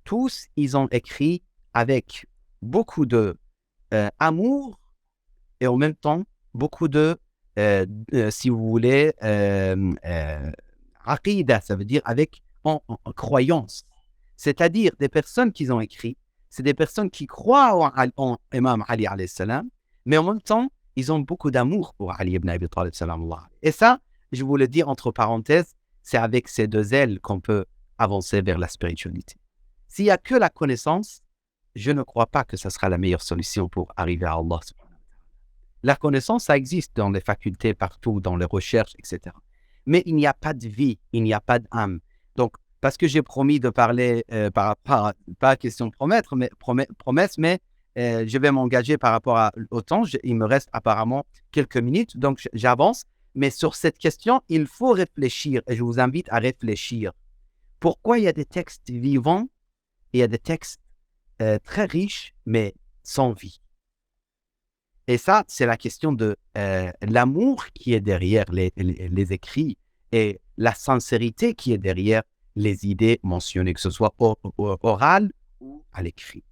tous, ils ont écrit avec beaucoup de amour et en même temps beaucoup de, si vous voulez, aqida, ça veut dire avec en croyance. C'est-à-dire des personnes qui ont écrit, c'est des personnes qui croient en Imam Ali alayhi salam, mais en même temps, ils ont beaucoup d'amour pour Ali ibn Abi Talib salam Allah. Et ça, je vous le dis entre parenthèses, c'est avec ces deux ailes qu'on peut avancer vers la spiritualité. S'il n'y a que la connaissance, je ne crois pas que ce sera la meilleure solution pour arriver à Allah. La connaissance, ça existe dans les facultés, partout, dans les recherches, etc. Mais il n'y a pas de vie, il n'y a pas d'âme. Donc, parce que j'ai promis de parler, pas question de promesse, mais je vais m'engager par rapport au temps. Il me reste apparemment quelques minutes, donc j'avance. Mais sur cette question, il faut réfléchir et je vous invite à réfléchir. Pourquoi il y a des textes vivants et il y a des textes très riches, mais sans vie? Et ça, c'est la question de l'amour qui est derrière les écrits et la sincérité qui est derrière les idées mentionnées, que ce soit orales ou à l'écrit.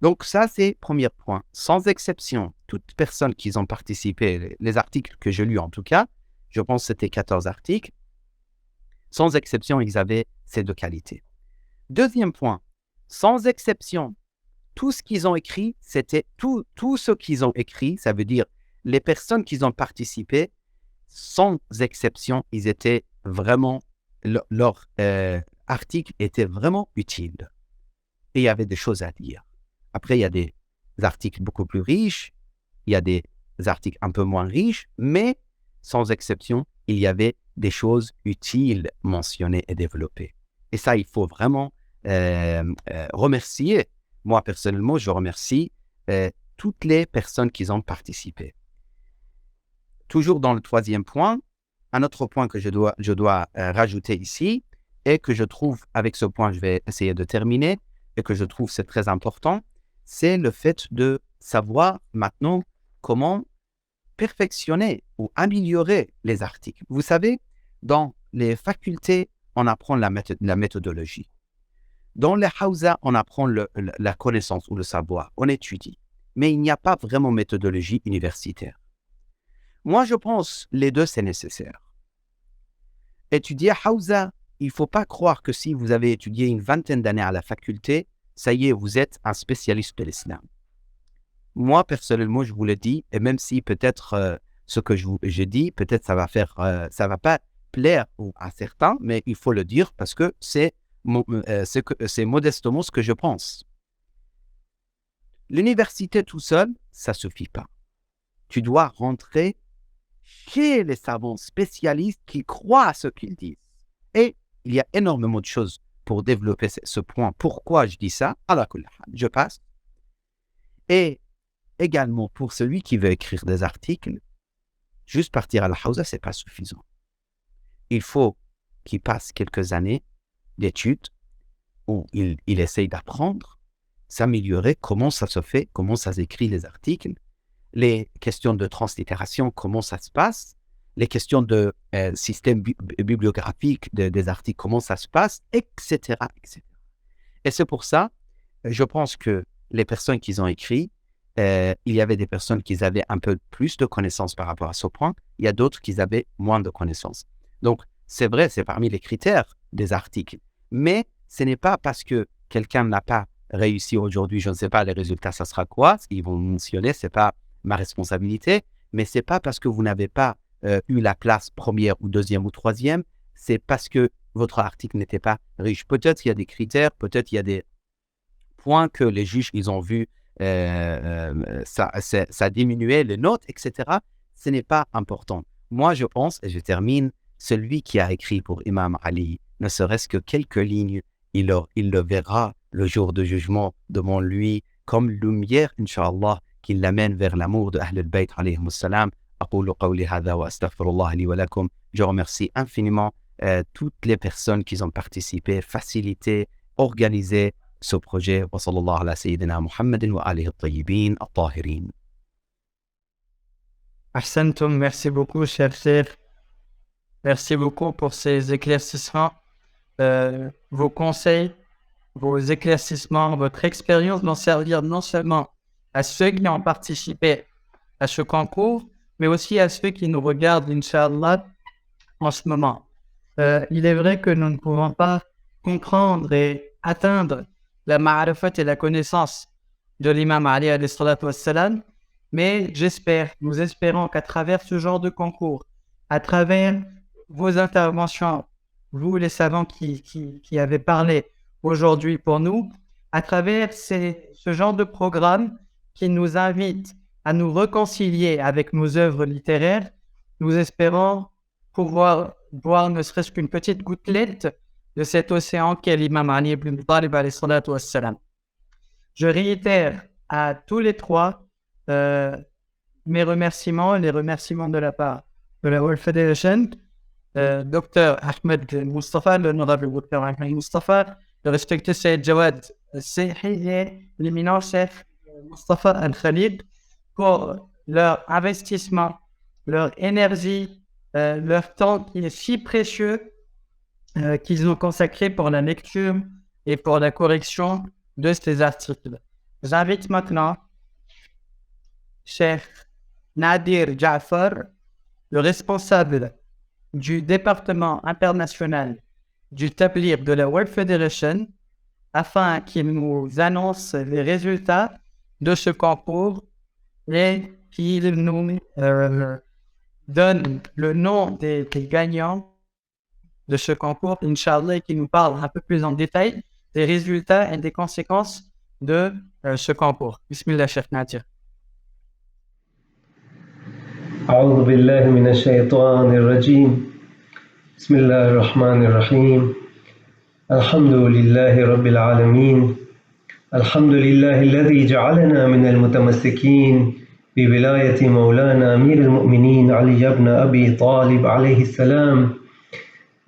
Donc ça, c'est le premier point. Sans exception, toutes personnes qui ont participé, les articles que j'ai lus en tout cas, je pense que c'était 14 articles, sans exception, ils avaient ces deux qualités. Deuxième point, sans exception, tout ce qu'ils ont écrit, c'était tout ce qu'ils ont écrit, ça veut dire les personnes qui ont participé, sans exception, ils étaient vraiment, leur article était vraiment utile. Et il y avait des choses à dire. Après, il y a des articles beaucoup plus riches, il y a des articles un peu moins riches, mais sans exception, il y avait des choses utiles mentionnées et développées. Et ça, il faut vraiment remercier. Moi, personnellement, je remercie toutes les personnes qui ont participé. Toujours dans le troisième point, un autre point que je dois rajouter ici, et que je trouve, avec ce point, je vais essayer de terminer, et que je trouve c'est très important, c'est le fait de savoir maintenant comment perfectionner ou améliorer les articles. Vous savez, dans les facultés, on apprend la méthodologie. Dans les hawza, on apprend la connaissance ou le savoir, on étudie. Mais il n'y a pas vraiment méthodologie universitaire. Moi, je pense les deux, c'est nécessaire. Étudier hawza, il ne faut pas croire que si vous avez étudié une vingtaine d'années à la faculté, ça y est, vous êtes un spécialiste de l'islam. Moi, personnellement, je vous le dis, et même si peut-être ce que je dis, peut-être ça va pas plaire à certains, mais il faut le dire parce que c'est modestement ce que je pense. L'université tout seul, ça ne suffit pas. Tu dois rentrer chez les savants spécialistes qui croient à ce qu'ils disent. Et il y a énormément de choses pour développer ce point. Pourquoi je dis ça? Je passe. Et également, pour celui qui veut écrire des articles, juste partir à la hawza, ce n'est pas suffisant. Il faut qu'il passe quelques années d'études où il essaye d'apprendre, s'améliorer, comment ça se fait, comment ça s'écrit les articles, les questions de translittération, comment ça se passe, les questions de système bibliographique des articles, comment ça se passe, etc., etc. Et c'est pour ça, je pense que les personnes qui ont écrit, il y avait des personnes qui avaient un peu plus de connaissances par rapport à ce point, il y a d'autres qui avaient moins de connaissances. Donc, c'est vrai, c'est parmi les critères des articles, mais ce n'est pas parce que quelqu'un n'a pas réussi aujourd'hui, je ne sais pas les résultats, ça sera quoi, ce qu'ils vont mentionner, ce n'est pas ma responsabilité, mais ce n'est pas parce que vous n'avez pas eu la place première ou deuxième ou troisième, c'est parce que votre article n'était pas riche. Peut-être il y a des critères, peut-être il y a des points que les juges, ils ont vu, ça diminuait les notes, etc. Ce n'est pas important. Moi, je pense, et je termine, celui qui a écrit pour Imam Ali, ne serait-ce que quelques lignes, il le verra le jour de jugement devant lui comme lumière, Inch'Allah, qui l'amène vers l'amour de Ahl al-Bayt alayhim salam. Je remercie infiniment toutes les personnes qui ont participé, facilité, organisé ce projet. Wa sallallahu ala sayyidina Muhammadin wa alihi at-tayyibin at-tahirin. Ahsantum, merci beaucoup, cher Cheikh. Merci beaucoup pour ces éclaircissements, vos conseils, vos éclaircissements, votre expérience vont servir non seulement à ceux qui ont participé à ce concours, mais aussi à ceux qui nous regardent, Inch'Allah, en ce moment. Il est vrai que nous ne pouvons pas comprendre et atteindre la ma'arifat et la connaissance de l'imam Ali alayhi salatu wassalam, mais nous espérons qu'à travers ce genre de concours, à travers vos interventions, vous les savants qui avez parlé aujourd'hui pour nous, à travers ce genre de programme qui nous invite à nous réconcilier avec nos œuvres littéraires, nous espérons pouvoir boire ne serait-ce qu'une petite gouttelette de cet océan qu'est l'imam Ali ibn Talib alayhi salatu wassalam. Je réitère à tous les trois mes remerciements, les remerciements de la part de la World Federation, Dr Ahmed Mustafa, l'honorable Dr Ahmed Mustafa, le respecté Sayyid Jawad Sehi et l'éminent chef Mustafa Al-Khalid pour leur investissement, leur énergie, leur temps qui est si précieux qu'ils ont consacré pour la lecture et pour la correction de ces articles. J'invite maintenant Cheikh Nadir Jafar, le responsable du département international du Tabligh de la World Federation, afin qu'il nous annonce les résultats de ce concours et qu'il nous donne le nom des gagnants de ce concours, Inch'Allah, et qu'il nous parle un peu plus en détail des résultats et des conséquences de ce concours. Bismillah, Cheikh Nadir. أعوذ بالله من الشيطان الرجيم بسم الله الرحمن الرحيم الحمد لله رب العالمين الحمد لله الذي جعلنا من المتمسكين بولاية مولانا أمير المؤمنين علي بن أبي طالب عليه السلام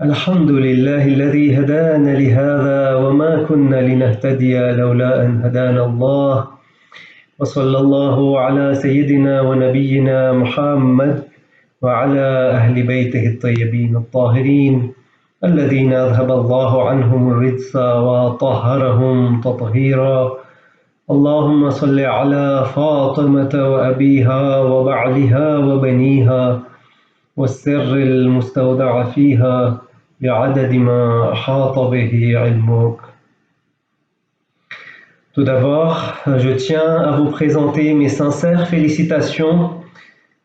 الحمد لله الذي هدانا لهذا وما كنا لنهتدي لولا أن هدانا الله وصلى الله على سيدنا ونبينا محمد وعلى أهل بيته الطيبين الطاهرين الذين أذهب الله عنهم الرجس وطهرهم تطهيرا اللهم صل على فاطمة وأبيها وبعلها وبنيها والسر المستودع فيها بعدد ما أحاط به علمك. Tout d'abord, je tiens à vous présenter mes sincères félicitations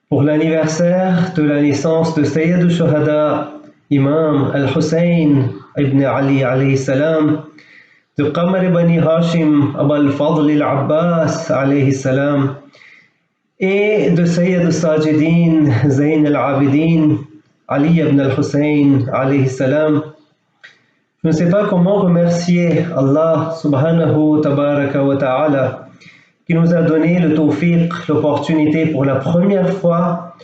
pour l'anniversaire de la naissance de Sayyid al-Shuhada, Imam al-Hussein ibn Ali alayhi salam, de Qamar ibn Hashim Abul Fadl al-Abbas alayhi salam, et de Sayyid al-Sajidin Zayn al-Abidin Ali ibn al-Hussein alayhi salam. Je ne sais pas comment remercier Allah subhanahu tabaraka wa ta'ala qui nous a donné le tawfiq, l'opportunité pour la première fois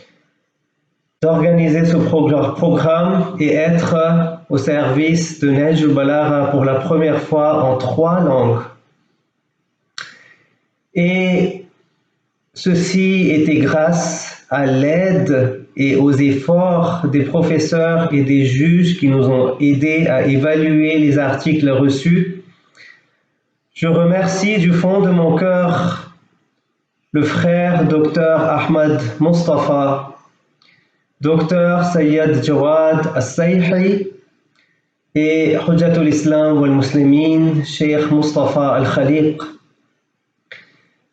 d'organiser ce programme et être au service de Nahj al-Balagha pour la première fois en 3 langues. Et ceci était grâce à l'aide et aux efforts des professeurs et des juges qui nous ont aidés à évaluer les articles reçus. Je remercie du fond de mon cœur le frère Dr Ahmad Mustafa, Dr Sayyid Jawad Al-Sayhi et Hujjatul Islam wal Muslimin, Cheikh Mustafa Al-Khaliq.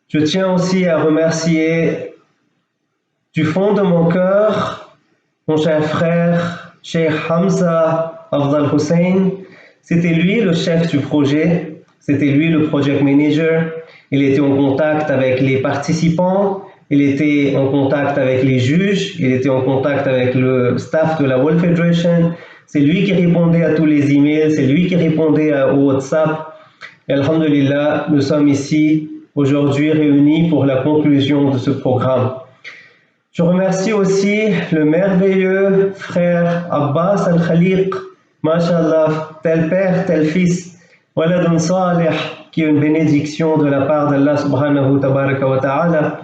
Je tiens aussi à remercier du fond de mon cœur mon cher frère Cheikh Hamza Afdal Hussein. C'était lui le chef du projet, c'était lui le project manager. Il était en contact avec les participants, il était en contact avec les juges, il était en contact avec le staff de la World Federation. C'est lui qui répondait à tous les emails, c'est lui qui répondait au WhatsApp. Et alhamdulillah, nous sommes ici aujourd'hui réunis pour la conclusion de ce programme. Je remercie aussi le merveilleux frère Abbas Al-Khaliq, Masha'Allah, tel père, tel fils, Waladun Salih, qui est une bénédiction de la part d'Allah subhanahu tabaraka wa ta'ala,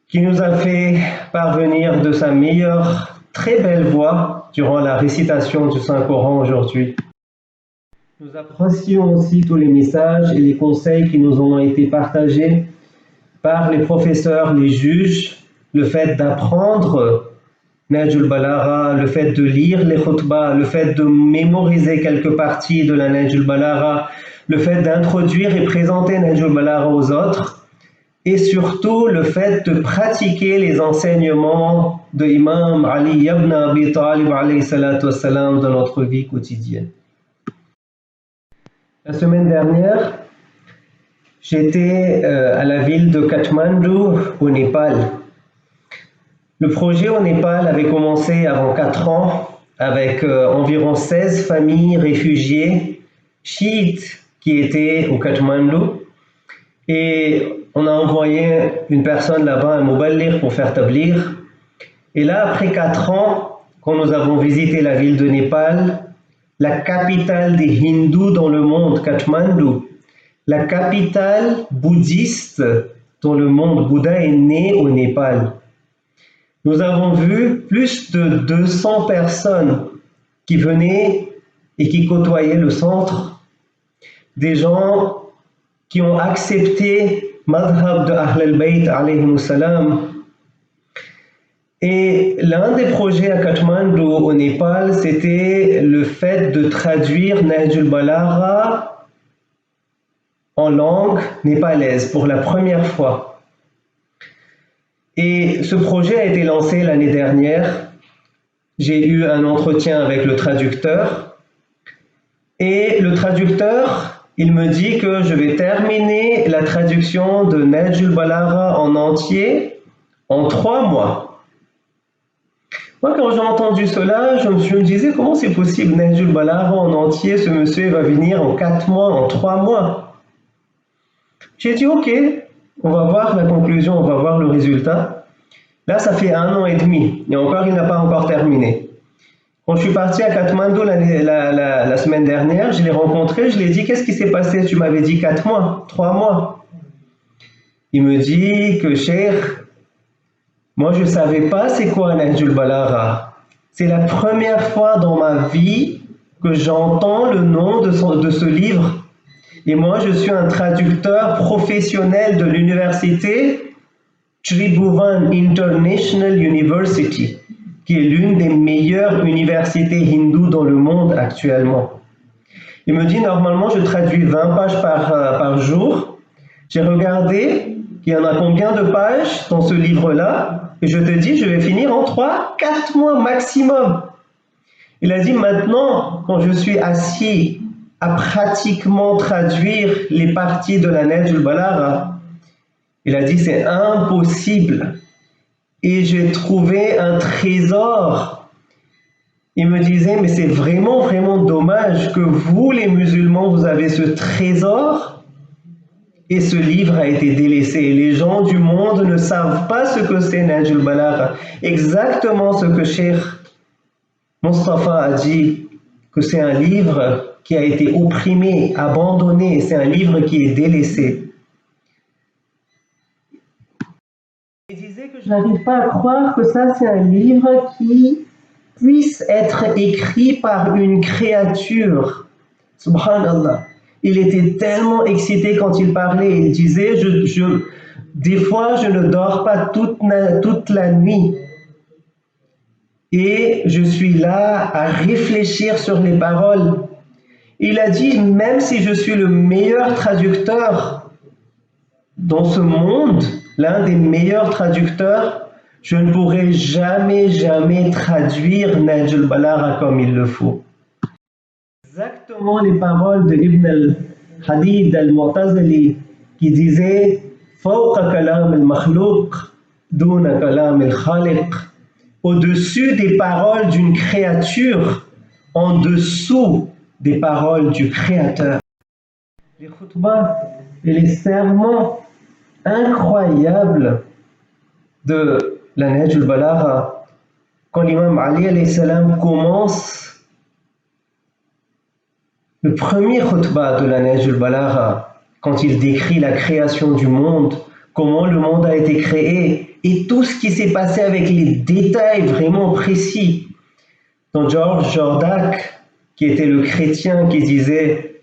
qui nous a fait parvenir de sa meilleure, très belle voix durant la récitation du Saint-Coran aujourd'hui. Nous apprécions aussi tous les messages et les conseils qui nous ont été partagés par les professeurs, les juges, le fait d'apprendre Nahj al-Balagha, le fait de lire les khutbahs, le fait de mémoriser quelques parties de la Nahj al-Balagha, le fait d'introduire et présenter Nahj al-Balagha aux autres, et surtout le fait de pratiquer les enseignements de Imam Ali ibn Abi Talib alayhi salatu wassalam dans notre vie quotidienne. La semaine dernière, j'étais à la ville de Kathmandu au Népal. Le projet au Népal avait commencé avant 4 ans avec environ 16 familles réfugiées chiites qui étaient au Kathmandu. Et on a envoyé une personne là-bas, un muballigh, pour faire tabligh. Et là, après 4 ans, quand nous avons visité la ville de Népal, la capitale des hindous dans le monde, Kathmandu, la capitale bouddhiste dans le monde, Bouddha est né au Népal. Nous avons vu plus de 200 personnes qui venaient et qui côtoyaient le centre, des gens qui ont accepté Madhab de Ahl al-Bayt alayhimus salam. Et l'un des projets à Kathmandu au Népal, c'était le fait de traduire Nahj al-Balagha en langue népalaise pour la première fois. Et ce projet a été lancé l'année dernière. J'ai eu un entretien avec le traducteur. Et le traducteur, il me dit que je vais terminer la traduction de Nahj al-Balagha en entier en 3 mois. Moi, quand j'ai entendu cela, je me disais, comment c'est possible, Nahj al-Balagha en entier, ce monsieur va venir en 4 mois, en 3 mois. J'ai dit, ok, on va voir la conclusion, on va voir le résultat. Là, ça fait 1 an et demi, et encore, il n'a pas encore terminé. Quand je suis parti à Kathmandu la semaine dernière, je l'ai rencontré, je lui ai dit, qu'est-ce qui s'est passé? Tu m'avais dit 4 mois, 3 mois. Il me dit que, Cheikh, moi, je ne savais pas c'est quoi Nahj al-Balagha. C'est la première fois dans ma vie que j'entends le nom de ce livre. Et moi, je suis un traducteur professionnel de l'université Tribhuvan International University, qui est l'une des meilleures universités hindoues dans le monde actuellement. Il me dit, normalement, je traduis 20 pages par jour. J'ai regardé, il y en a combien de pages dans ce livre-là? Et je te dis, je vais finir en 3-4 mois maximum. Il a dit, maintenant, quand je suis assis à pratiquement traduire les parties de la Nahj al-Balagha, il a dit, c'est impossible. Et j'ai trouvé un trésor. Il me disait, mais c'est vraiment, vraiment dommage que vous, les musulmans, vous avez ce trésor. Et ce livre a été délaissé. Les gens du monde ne savent pas ce que c'est Nahj al-Balagha. Exactement ce que Cheikh Mustafa a dit, que c'est un livre qui a été opprimé, abandonné. C'est un livre qui est délaissé. Il disait que je n'arrive pas à croire que ça, c'est un livre qui puisse être écrit par une créature. Subhanallah. Il était tellement excité quand il parlait. Il disait, des fois, je ne dors pas toute la nuit. Et je suis là à réfléchir sur les paroles. Il a dit, même si je suis le meilleur traducteur dans ce monde, l'un des meilleurs traducteurs, je ne pourrai jamais, jamais traduire Nahj al-Balagha comme il le faut. Exactement les paroles de Ibn al-Hadid al-Mu'tazili qui disait فوق كلام المخلوق دون كلام الخالق, au-dessus des paroles d'une créature, en dessous des paroles du Créateur. Les khutbahs et les sermons incroyables de la Nahj al-Balagha, quand l'imam Ali alayhi salam commence le premier khutbah de la Nahj al-Balagha, quand il décrit la création du monde, comment le monde a été créé et tout ce qui s'est passé avec les détails vraiment précis. Dans George Jordac, qui était le chrétien qui disait,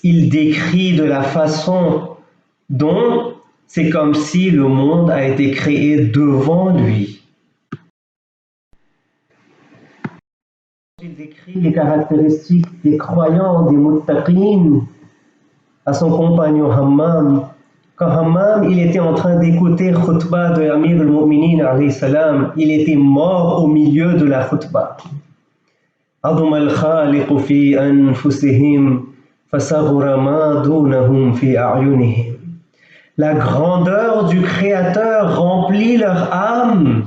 il décrit de la façon dont c'est comme si le monde a été créé devant lui. Il décrit les caractéristiques des croyants, des muttaqin, à son compagnon Hammam. Quand Hammam, il était en train d'écouter khutbah de Amir al-Mu'minin alayhi salam, il était mort au milieu de la khutbah. عظم الخالق في أنفسهم فصغر ما دونهم في أعينهم. La grandeur du Créateur remplit leur âme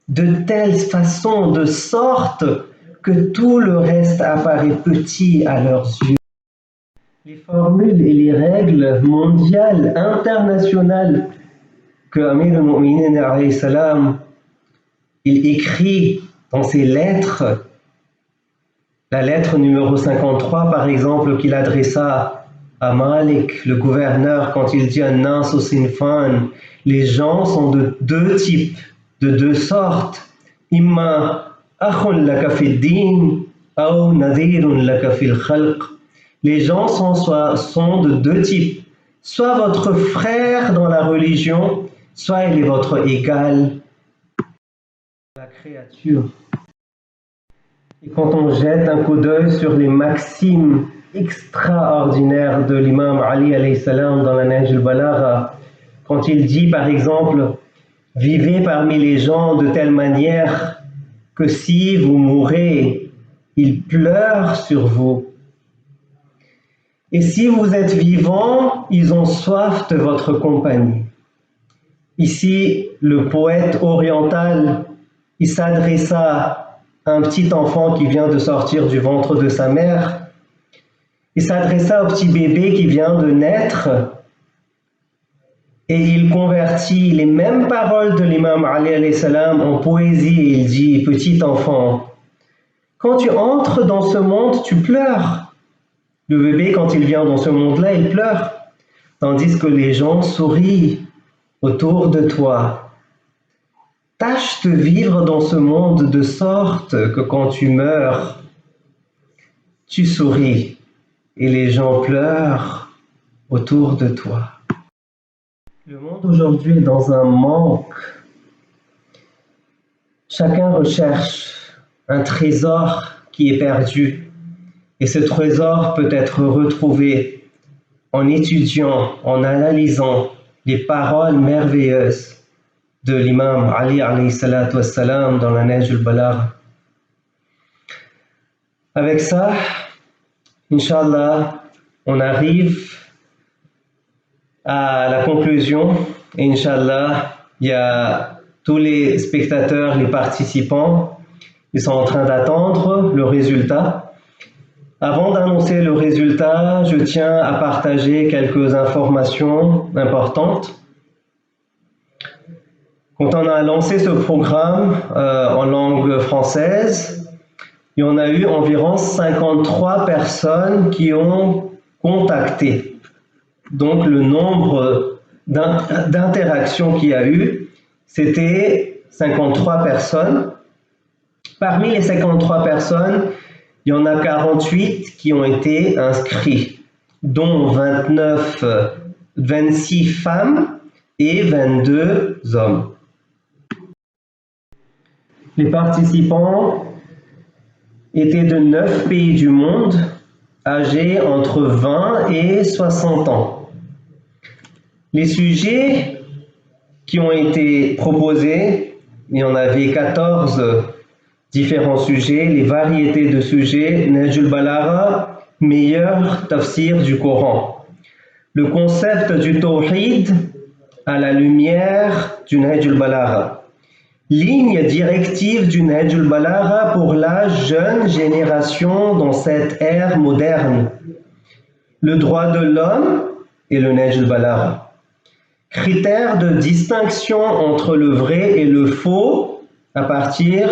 de telle façon, de sorte que tout le reste apparaît petit à leurs yeux. Les formules et les règles mondiales, internationales que Amir al-Mu'minin alayhi salam, il écrit dans ses lettres, la lettre numéro 53 par exemple qu'il adressa à Malik, le gouverneur, quand il dit An-nas sinfan, les gens sont de 2 types, de 2 sortes, imma akhun laka fi din aw nadirun laka fil khalq. Les gens sont de 2 types. soit votre frère dans la religion, soit il est votre égal. La créature. Et quand on jette un coup d'œil sur les maximes extraordinaires de l'imam Ali alayhi salam dans la Nahj al-Balagha, quand il dit par exemple « Vivez parmi les gens de telle manière que si vous mourrez, ils pleurent sur vous. Et si vous êtes vivant, ils ont soif de votre compagnie. » Ici, le poète oriental, il s'adressa à un petit enfant qui vient de sortir du ventre de sa mère. Il s'adressa au petit bébé qui vient de naître et il convertit les mêmes paroles de l'imam Ali alayhi salam en poésie et il dit « Petit enfant, quand tu entres dans ce monde, tu pleures. Le bébé, quand il vient dans ce monde-là, il pleure, tandis que les gens sourient autour de toi. Tâche de vivre dans ce monde de sorte que quand tu meurs, tu souris et les gens pleurent autour de toi. » Le monde aujourd'hui est dans un manque. Chacun recherche un trésor qui est perdu. Et ce trésor peut être retrouvé en étudiant, en analysant les paroles merveilleuses de l'imam Ali alayhi salatu wassalam dans la Nahj al-Balagha. Avec ça, Inch'Allah, on arrive à la conclusion et Inch'Allah, il y a tous les spectateurs, les participants, ils sont en train d'attendre le résultat. Avant d'annoncer le résultat, je tiens à partager quelques informations importantes. Quand on a lancé ce programme en langue française, il y en a eu environ 53 personnes qui ont contacté. Donc le nombre d'interactions qu'il y a eu, c'était 53 personnes. Parmi les 53 personnes, il y en a 48 qui ont été inscrits, dont 26 femmes et 22 hommes. Les participants étaient de 9 pays du monde, âgés entre 20 et 60 ans. Les sujets qui ont été proposés, il y en avait 14 différents sujets, les variétés de sujets, Nahj al-Balagha, meilleur tafsir du Coran. Le concept du tawhid à la lumière du Nahj al-Balagha. Ligne directive du Nahj al-Balagha pour la jeune génération dans cette ère moderne. Le droit de l'homme et le Nahj al-Balagha. Critères de distinction entre le vrai et le faux à partir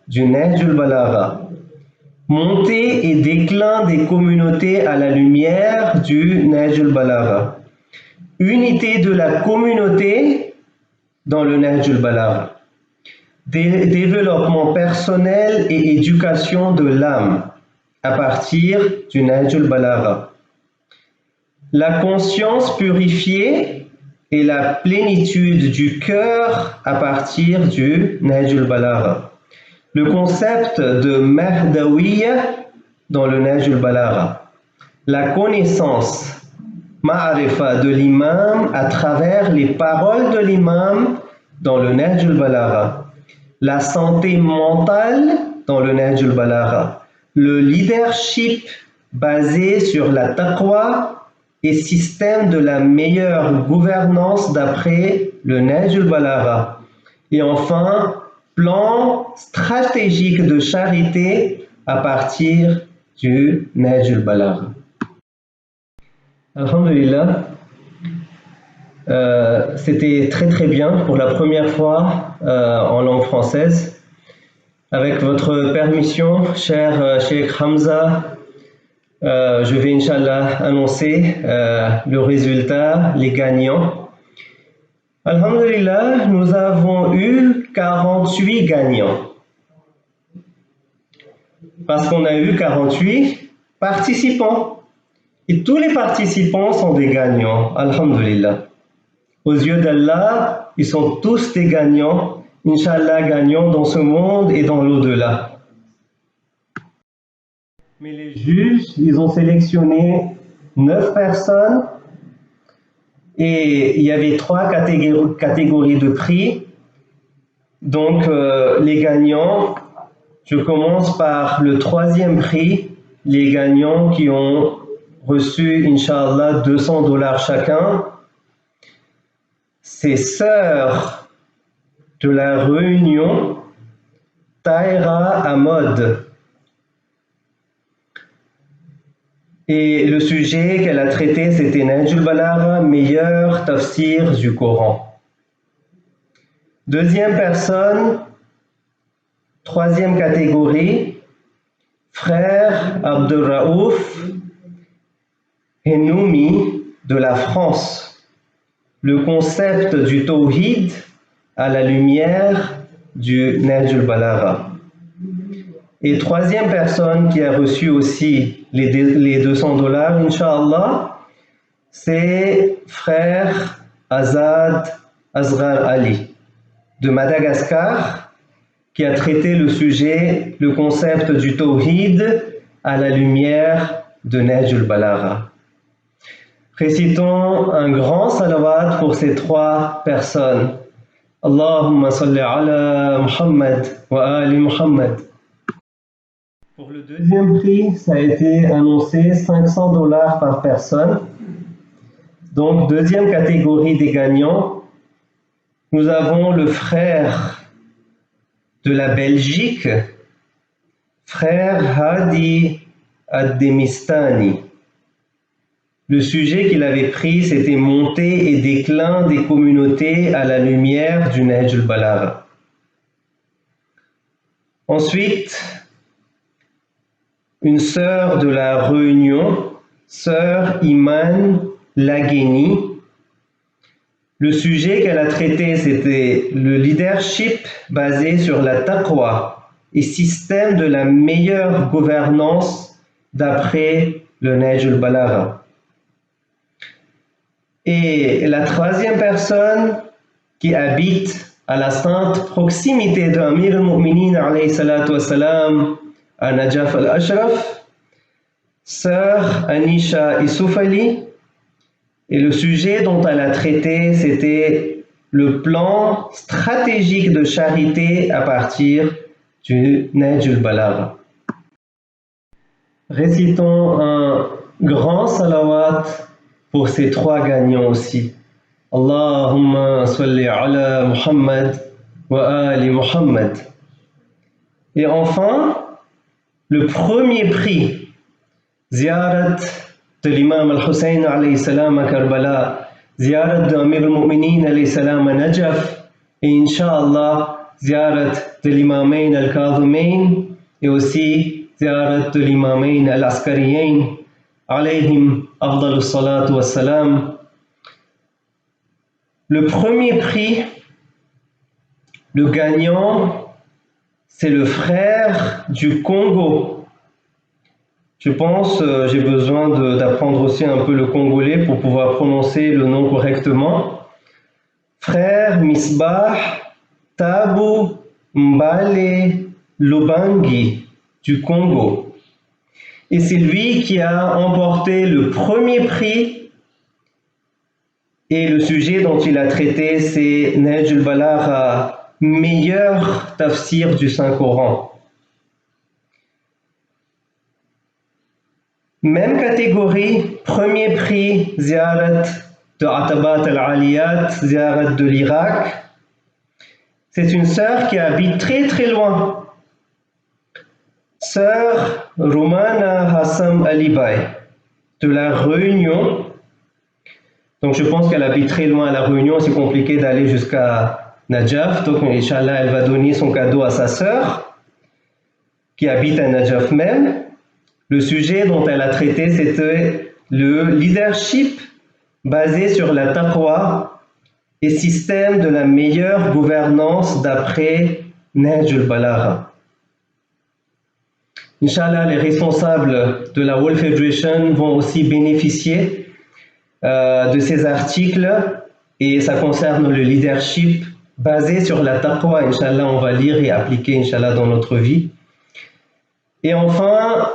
du Nahj al-Balagha. Montée et déclin des communautés à la lumière du Nahj al-Balagha. Unité de la communauté dans le Nahj al-Balagha. Développement personnel et éducation de l'âme à partir du Nahj al-Balagha. La conscience purifiée et la plénitude du cœur à partir du Nahj al-Balagha. Le concept de Mahdawiyya dans le Nahj al-Balagha. La connaissance, ma'arifa de l'imam à travers les paroles de l'imam dans le Nahj al-Balagha. La santé mentale dans le Nahj al-Balagha. Le leadership basé sur la taqwa et système de la meilleure gouvernance d'après le Nahj al-Balagha. Et enfin, plan stratégique de charité à partir du Nahj al-Balagha. Alhamdulillah, c'était très bien pour la première fois en langue française. Avec votre permission, cher Cheikh Hamza, je vais Inch'Allah annoncer le résultat, les gagnants. Alhamdulillah, nous avons eu 48 gagnants. Parce qu'on a eu 48 participants. Et tous les participants sont des gagnants, alhamdulillah. Aux yeux d'Allah, ils sont tous des gagnants, Inch'Allah gagnants dans ce monde et dans l'au-delà. Mais les juges, ils ont sélectionné 9 personnes et il y avait 3 catégories de prix. Donc, les gagnants, je commence par le 3e prix, les gagnants qui ont reçu, Inch'Allah, $200 chacun. C'est Sœurs de la Réunion, Taïra Ahmad. Et le sujet qu'elle a traité, c'était Nahjul Balagha, meilleur tafsir du Coran. 2e personne, 3e catégorie, frère Abdelraouf Henoumi de la France. Le concept du Tawhid à la lumière du Nahjul Balagha. Et 3e personne qui a reçu aussi les $200, Inch'Allah, c'est frère Azad Asghar Ali de Madagascar, qui a traité le sujet, le concept du Tawhid à la lumière de Nahjul Balagha. Récitons un grand salawat pour ces 3 personnes. Allahumma salli ala Muhammad wa ali Muhammad. Pour le 2e prix, ça a été annoncé $500 par personne. Donc, 2e catégorie des gagnants, nous avons le frère de la Belgique, frère Hadi Ad-Demistani. Le sujet qu'il avait pris, c'était montée et déclin des communautés à la lumière du Nahjul Balagha. Ensuite, une sœur de la Réunion, sœur Iman Lagueni. Le sujet qu'elle a traité, c'était le leadership basé sur la taqwa et système de la meilleure gouvernance d'après le Nahjul Balagha. Et la 3e personne qui habite à la sainte proximité d'Amir al-Mu'minin alayhi salatu wassalam, à Najaf al-Ashraf, sœur Anisha Issoufali, et le sujet dont elle a traité, c'était le plan stratégique de charité à partir du Nahjul Balagha. Récitons un grand salawat pour ces 3 gagnants aussi. Allahumma salli ala Muhammad wa ali Muhammad. Et enfin, le premier prix, ziyarat de l'imam al-Hussein alayhi salam à Karbala, ziyarat de Amir al-Mu'minin alayhi salam à Najaf, et Inch'Allah, ziyarat de l'imamain al-Kadhimain, et aussi ziyarat de l'imamain al-Askariyain, alayhim afdalus salatu wassalam. Le premier prix, le gagnant, c'est le frère du Congo. Je pense, j'ai besoin d'apprendre aussi un peu le congolais pour pouvoir prononcer le nom correctement. Frère Misbah Tabu Mbale Lubangi du Congo. Et c'est lui qui a emporté le premier prix. Et le sujet dont il a traité, c'est Nahjul Balagha, meilleur tafsir du Saint-Coran. Même catégorie, premier prix, ziyarat de Atabat al-Aliyat, ziyarat de l'Irak. C'est une sœur qui habite très très loin. Sœur Romana Hassam Alibay, de la Réunion. Donc je pense qu'elle habite très loin à la Réunion, c'est compliqué d'aller jusqu'à Najaf. Donc Inch'Allah, elle va donner son cadeau à sa sœur, qui habite à Najaf même. Le sujet dont elle a traité, c'était le leadership basé sur la taqwa et système de la meilleure gouvernance d'après Nahjul Balagha. Inch'Allah, les responsables de la World Federation vont aussi bénéficier de ces articles et ça concerne le leadership basé sur la taqwa. Inch'Allah, on va lire et appliquer, Inch'Allah, dans notre vie. Et enfin,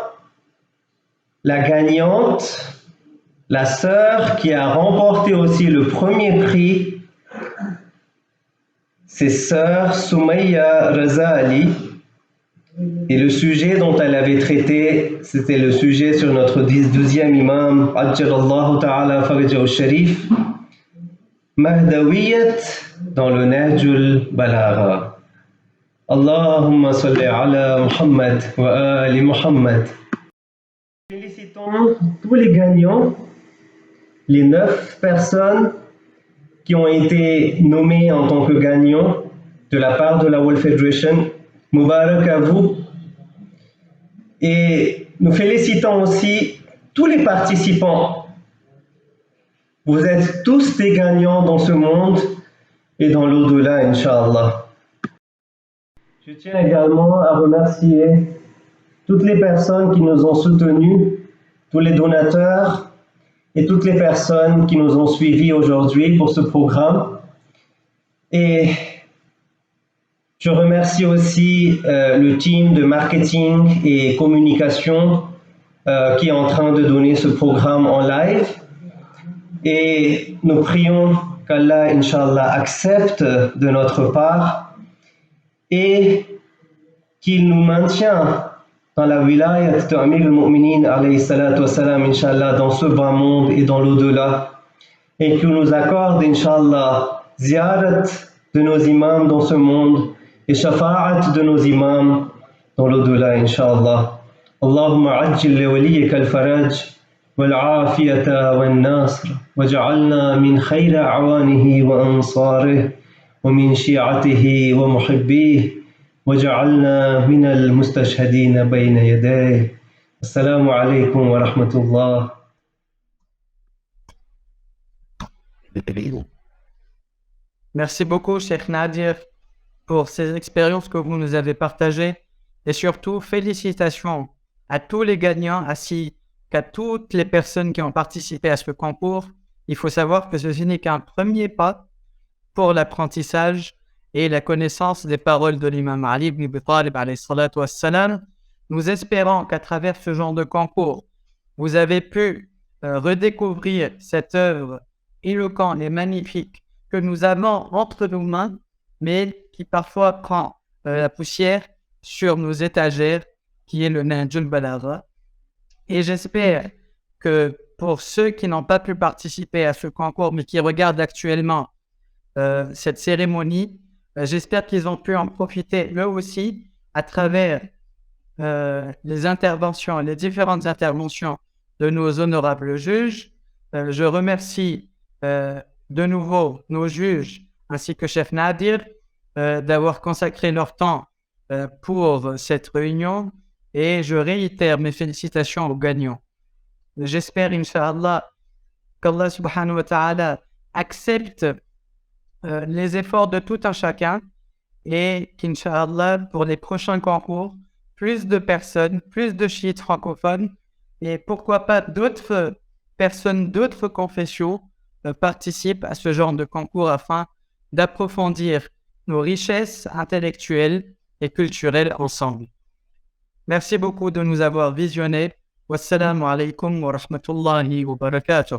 la gagnante, la sœur qui a remporté aussi le premier prix, c'est sœur Soumaïa Raza Ali. Et le sujet dont elle avait traité, c'était le sujet sur notre 12e imam, Ajjalallahu Ta'ala Farjahu Sharif, Mahdawiyat dans le Nahjul Balagha. Allahumma salli ala Muhammad wa ali Muhammad. Félicitons tous les gagnants, les 9 personnes qui ont été nommées en tant que gagnants de la part de la World Federation. Mubarak à vous. Et nous félicitons aussi tous les participants. Vous êtes tous des gagnants dans ce monde et dans l'au-delà, Inch'Allah. Je tiens également à remercier toutes les personnes qui nous ont soutenus, tous les donateurs et toutes les personnes qui nous ont suivis aujourd'hui pour ce programme. Et je remercie aussi le team de marketing et communication qui est en train de donner ce programme en live. Et nous prions qu'Allah, Inch'Allah, accepte de notre part et qu'il nous maintient dans la wilayat de Amir al-Mu'minin, alayhi salatu wassalam, Inch'Allah, dans ce bas monde et dans l'au-delà. Et qu'il nous accorde, Inch'Allah, ziyarat de nos imams dans ce monde et shafa'at de nos imams dans l'au-delà, Inch'Allah. Allahumma ajjil li waliyika al-faraj wal-afiyata wal-nasr waj'alna min khayra awanihi wa ansarih wa min shi'atihi wa muhibbih waj'alna min al-mustashhadin bayna yadayh. Assalamu alaykum wa rahmatullah. Merci beaucoup, Cheikh Nadir, pour ces expériences que vous nous avez partagées. Et surtout, félicitations à tous les gagnants ainsi qu'à toutes les personnes qui ont participé à ce concours. Il faut savoir que ceci n'est qu'un premier pas pour l'apprentissage et la connaissance des paroles de l'imam Ali ibn Abi Talib alayhi salatu wassalam. Nous espérons qu'à travers ce genre de concours, vous avez pu redécouvrir cette œuvre éloquente et magnifique que nous avons entre nos mains, mais qui parfois prend la poussière sur nos étagères, qui est le Nahjul Balagha. Et j'espère que pour ceux qui n'ont pas pu participer à ce concours, mais qui regardent actuellement cette cérémonie, j'espère qu'ils ont pu en profiter eux aussi à travers les interventions, les différentes interventions de nos honorables juges. Je remercie de nouveau nos juges ainsi que Cheikh Nadir d'avoir consacré leur temps pour cette réunion et je réitère mes félicitations aux gagnants. J'espère, Inch'Allah, qu'Allah subhanahu wa ta'ala accepte les efforts de tout un chacun et qu'Inch'Allah, pour les prochains concours, plus de personnes, plus de chiites francophones et pourquoi pas d'autres personnes, d'autres confessions participent à ce genre de concours afin d'approfondir nos richesses intellectuelles et culturelles ensemble. Merci beaucoup de nous avoir visionnés. Wassalamu alaikum wa rahmatullahi wa barakatuh.